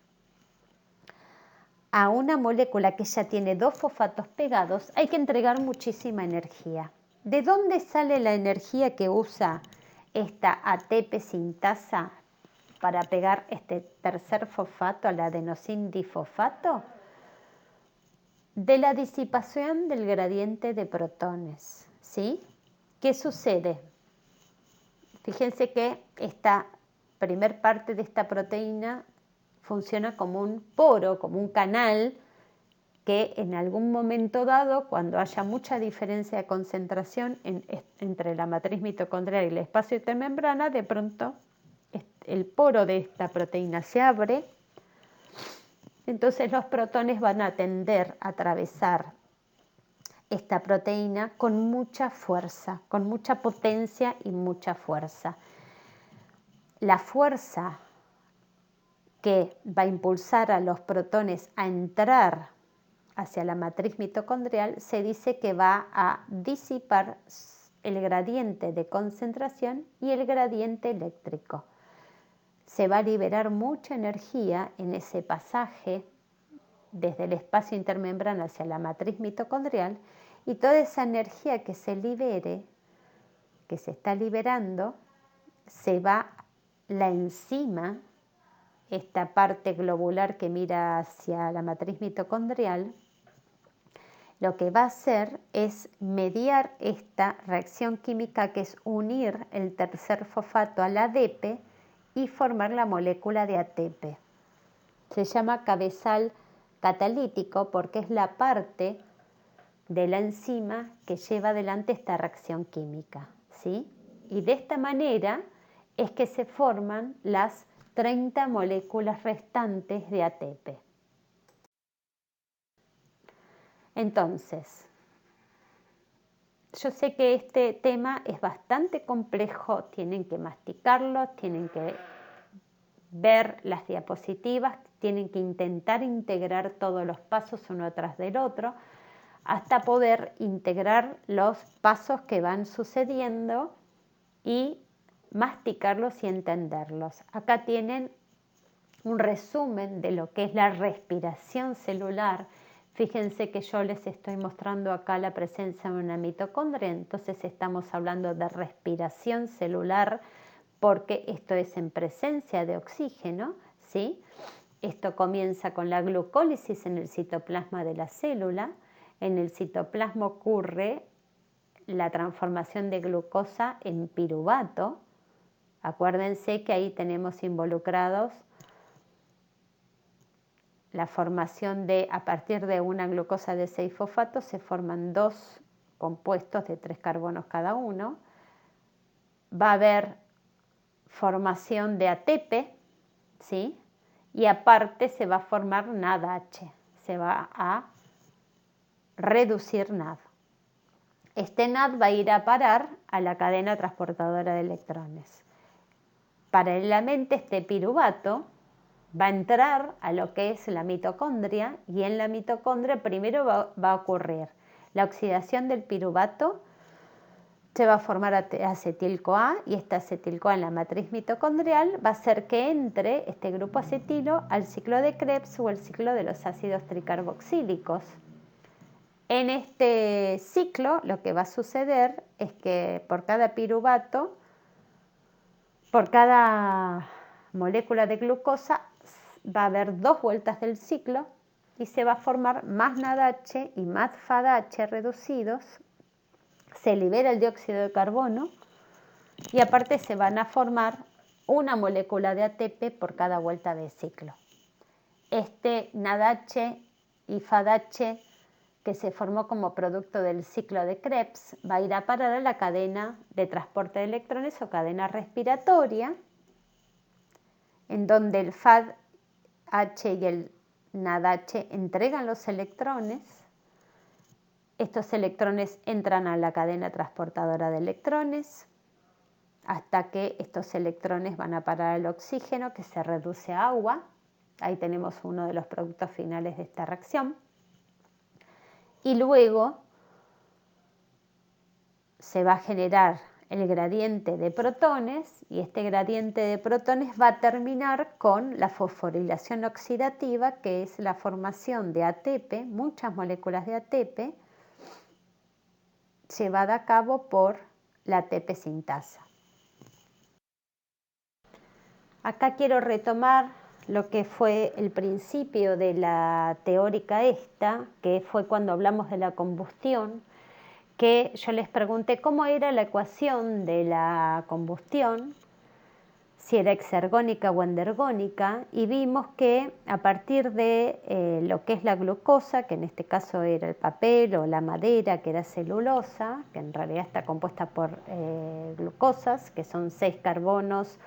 a una molécula que ya tiene dos fosfatos pegados, hay que entregar muchísima energía. ¿De dónde sale la energía que usa esta ATP sintasa para pegar este tercer fosfato al adenosín difosfato? De la disipación del gradiente de protones. ¿Sí? ¿Qué sucede? Fíjense que esta primer parte de esta proteína funciona como un poro, como un canal, que en algún momento dado, cuando haya mucha diferencia de concentración entre la matriz mitocondrial y el espacio intermembrana, de pronto el poro de esta proteína se abre, entonces los protones van a tender a atravesar esta proteína con mucha fuerza, con mucha potencia y mucha fuerza. La fuerza que va a impulsar a los protones a entrar hacia la matriz mitocondrial se dice que va a disipar el gradiente de concentración y el gradiente eléctrico. Se va a liberar mucha energía en ese pasaje desde el espacio intermembrana hacia la matriz mitocondrial, y toda esa energía que se libere, que se está liberando, se va la enzima, esta parte globular que mira hacia la matriz mitocondrial, lo que va a hacer es mediar esta reacción química, que es unir el tercer fosfato al ADP y formar la molécula de ATP. Se llama cabezal catalítico porque es la parte de la enzima que lleva adelante esta reacción química, ¿sí? Y de esta manera es que se forman las 30 moléculas restantes de ATP. Entonces, yo sé que este tema es bastante complejo, tienen que masticarlo, tienen que ver las diapositivas, tienen que intentar integrar todos los pasos uno tras del otro, hasta poder integrar los pasos que van sucediendo y masticarlos y entenderlos. Acá tienen un resumen de lo que es la respiración celular. Fíjense que yo les estoy mostrando acá la presencia de una mitocondria, entonces estamos hablando de respiración celular porque esto es en presencia de oxígeno, ¿sí? Esto comienza con la glucólisis en el citoplasma de la célula. En el citoplasma ocurre la transformación de glucosa en piruvato. Acuérdense que ahí tenemos involucrados la formación de, a partir de una glucosa de 6 fosfatos, se forman 2 compuestos de 3 carbonos cada uno. Va a haber formación de ATP, ¿sí? Y aparte se va a formar NADH, se va a reducir NAD. Este NAD va a ir a parar a la cadena transportadora de electrones. Paralelamente, este piruvato va a entrar a lo que es la mitocondria, y en la mitocondria primero va a ocurrir la oxidación del piruvato. Se va a formar acetil-CoA, y esta acetil-CoA en la matriz mitocondrial va a hacer que entre este grupo acetilo al ciclo de Krebs o el ciclo de los ácidos tricarboxílicos. En este ciclo lo que va a suceder es que por cada piruvato, por cada molécula de glucosa, va a haber 2 vueltas del ciclo y se va a formar más NADH y más FADH reducidos. Se libera el dióxido de carbono y aparte se van a formar una molécula de ATP por cada vuelta de ciclo. Este NADH y FADH que se formó como producto del ciclo de Krebs va a ir a parar a la cadena de transporte de electrones o cadena respiratoria, en donde el FADH y el NADH entregan los electrones. Estos electrones entran a la cadena transportadora de electrones hasta que estos electrones van a parar al oxígeno, que se reduce a agua. Ahí tenemos uno de los productos finales de esta reacción. Y luego se va a generar el gradiente de protones, y este gradiente de protones va a terminar con la fosforilación oxidativa, que es la formación de ATP, muchas moléculas de ATP, llevada a cabo por la ATP sintasa. Acá quiero retomar lo que fue el principio de la teórica esta, que fue cuando hablamos de la combustión, que yo les pregunté cómo era la ecuación de la combustión, si era exergónica o endergónica, y vimos que a partir de lo que es la glucosa, que en este caso era el papel, o la madera, que era celulosa, que en realidad está compuesta por glucosas, que son 6 carbonos,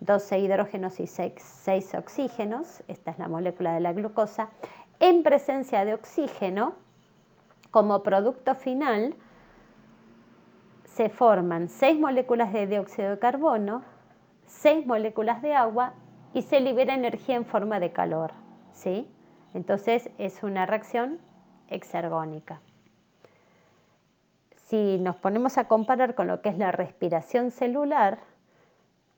12 hidrógenos y 6 oxígenos. Esta es la molécula de la glucosa. En presencia de oxígeno, como producto final, se forman 6 moléculas de dióxido de carbono, 6 moléculas de agua, y se libera energía en forma de calor, ¿sí? Entonces es una reacción exergónica. Si nos ponemos a comparar con lo que es la respiración celular,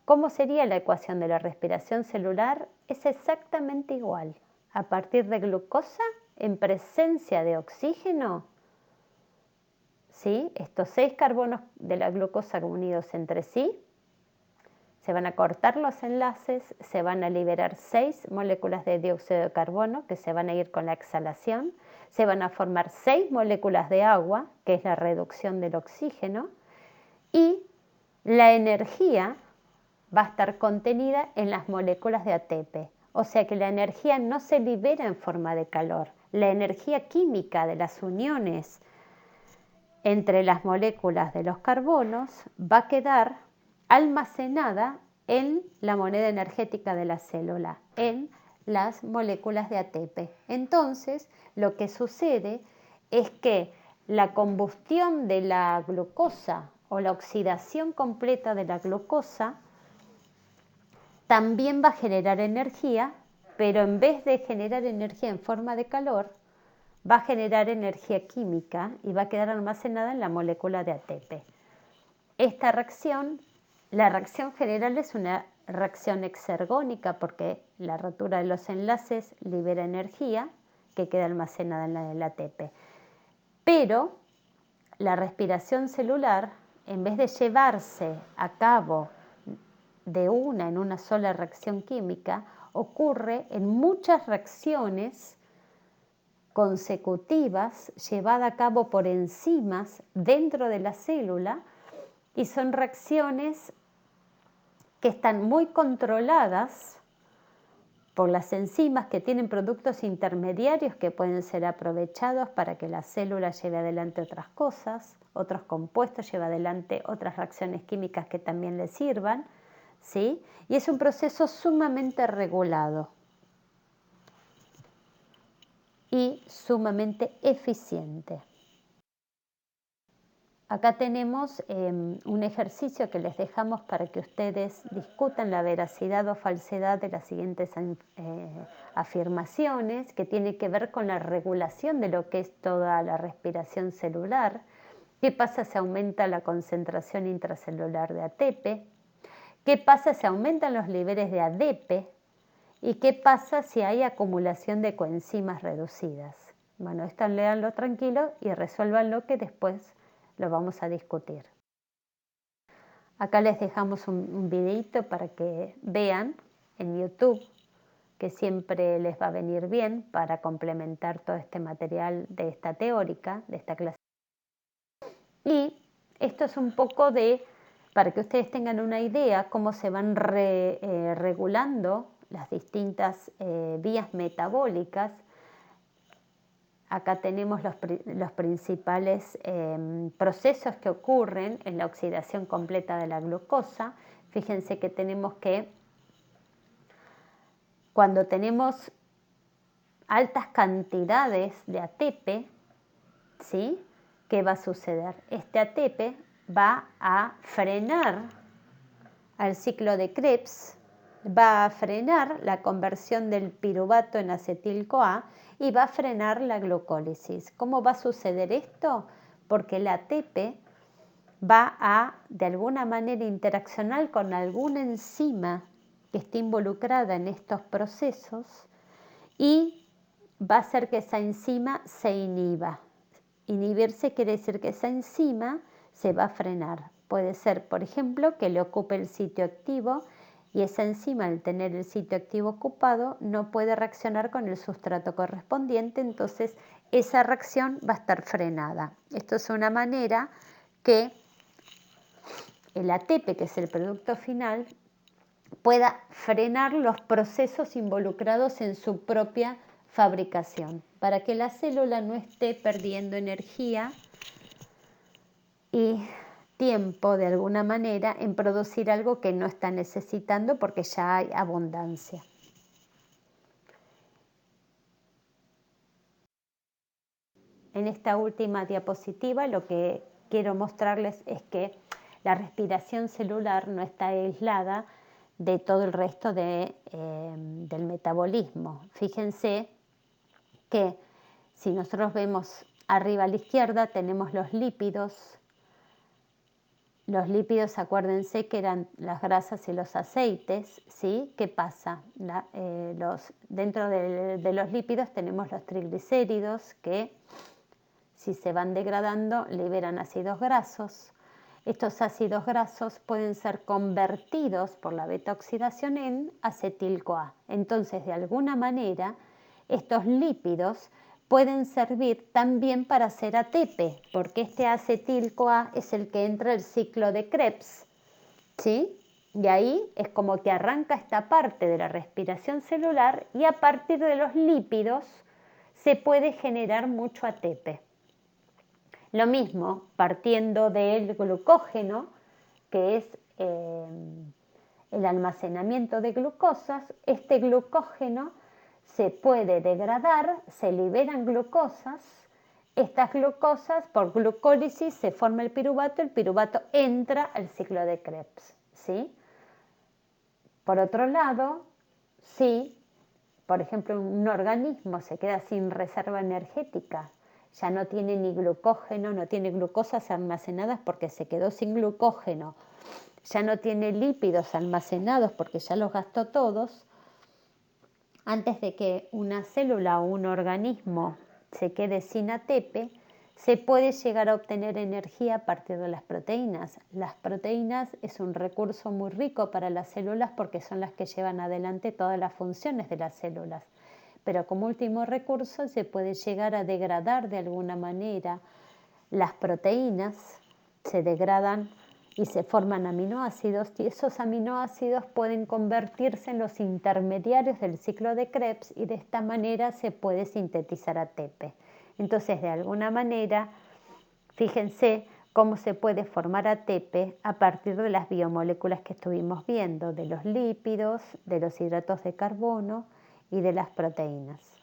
¿cómo sería la ecuación de la respiración celular? Es exactamente igual. A partir de glucosa en presencia de oxígeno, ¿sí? Estos 6 carbonos de la glucosa unidos entre sí, se van a cortar los enlaces, se van a liberar 6 moléculas de dióxido de carbono que se van a ir con la exhalación, se van a formar 6 moléculas de agua, que es la reducción del oxígeno, y la energía va a estar contenida en las moléculas de ATP. O sea que la energía no se libera en forma de calor. La energía química de las uniones entre las moléculas de los carbonos va a quedar almacenada en la moneda energética de la célula, en las moléculas de ATP. Entonces, lo que sucede es que la combustión de la glucosa o la oxidación completa de la glucosa también va a generar energía, pero en vez de generar energía en forma de calor, va a generar energía química y va a quedar almacenada en la molécula de ATP. Esta reacción, la reacción general, es una reacción exergónica porque la rotura de los enlaces libera energía que queda almacenada en el ATP. Pero la respiración celular, en vez de llevarse a cabo en una sola reacción química, ocurre en muchas reacciones consecutivas llevadas a cabo por enzimas dentro de la célula, y son reacciones que están muy controladas por las enzimas, que tienen productos intermediarios que pueden ser aprovechados para que la célula lleve adelante otras cosas, otros compuestos, lleve adelante otras reacciones químicas que también le sirvan, ¿sí? Y es un proceso sumamente regulado y sumamente eficiente. Acá tenemos un ejercicio que les dejamos para que ustedes discutan la veracidad o falsedad de las siguientes afirmaciones, que tiene que ver con la regulación de lo que es toda la respiración celular. ¿Qué pasa si aumenta la concentración intracelular de ATP? ¿Qué pasa si aumentan los niveles de ADP? ¿Y qué pasa si hay acumulación de coenzimas reducidas? Bueno, esto léanlo tranquilo y resuélvanlo, que después lo vamos a discutir. Acá les dejamos un videito para que vean en YouTube, que siempre les va a venir bien para complementar todo este material de esta teórica, de esta clase. Y esto es un poco para que ustedes tengan una idea cómo se van regulando las distintas vías metabólicas. Acá tenemos los principales procesos que ocurren en la oxidación completa de la glucosa. Fíjense que tenemos que, cuando tenemos altas cantidades de ATP, ¿sí? ¿Qué va a suceder? Este ATP va a frenar al ciclo de Krebs, va a frenar la conversión del piruvato en acetil-CoA y va a frenar la glucólisis. ¿Cómo va a suceder esto? Porque el ATP va a, de alguna manera, interaccionar con alguna enzima que esté involucrada en estos procesos, y va a hacer que esa enzima se inhiba. Inhibirse quiere decir que esa enzima se va a frenar. Puede ser, por ejemplo, que le ocupe el sitio activo, y esa enzima, al tener el sitio activo ocupado, no puede reaccionar con el sustrato correspondiente, entonces esa reacción va a estar frenada. Esto es una manera que el ATP, que es el producto final, pueda frenar los procesos involucrados en su propia fabricación, para que la célula no esté perdiendo energía y tiempo de alguna manera en producir algo que no está necesitando, porque ya hay abundancia. En esta última diapositiva lo que quiero mostrarles es que la respiración celular no está aislada de todo el resto del metabolismo. Fíjense que si nosotros vemos arriba a la izquierda, tenemos los lípidos. Los lípidos, acuérdense que eran las grasas y los aceites, ¿sí? ¿Qué pasa? Dentro de los lípidos tenemos los triglicéridos, que si se van degradando liberan ácidos grasos. Estos ácidos grasos pueden ser convertidos por la beta-oxidación en acetil-CoA. Entonces, de alguna manera, estos lípidos pueden servir también para hacer ATP, porque este acetil-CoA es el que entra el ciclo de Krebs, ¿sí? Y ahí es como que arranca esta parte de la respiración celular, y a partir de los lípidos se puede generar mucho ATP. Lo mismo, partiendo del glucógeno, que es el almacenamiento de glucosas, este glucógeno se puede degradar, se liberan glucosas, estas glucosas por glucólisis se forma el piruvato entra al ciclo de Krebs, ¿sí? Por otro lado, si, por ejemplo, un organismo se queda sin reserva energética, ya no tiene ni glucógeno, no tiene glucosas almacenadas porque se quedó sin glucógeno, ya no tiene lípidos almacenados porque ya los gastó todos, antes de que una célula o un organismo se quede sin ATP, Se puede llegar a obtener energía a partir de las proteínas. Las proteínas es un recurso muy rico para las células porque son las que llevan adelante todas las funciones de las células. Pero como último recurso se puede llegar a degradar de alguna manera las proteínas, se degradan y se forman aminoácidos, y esos aminoácidos pueden convertirse en los intermediarios del ciclo de Krebs y de esta manera se puede sintetizar ATP. Entonces, de alguna manera, fíjense cómo se puede formar ATP a partir de las biomoléculas que estuvimos viendo, de los lípidos, de los hidratos de carbono y de las proteínas.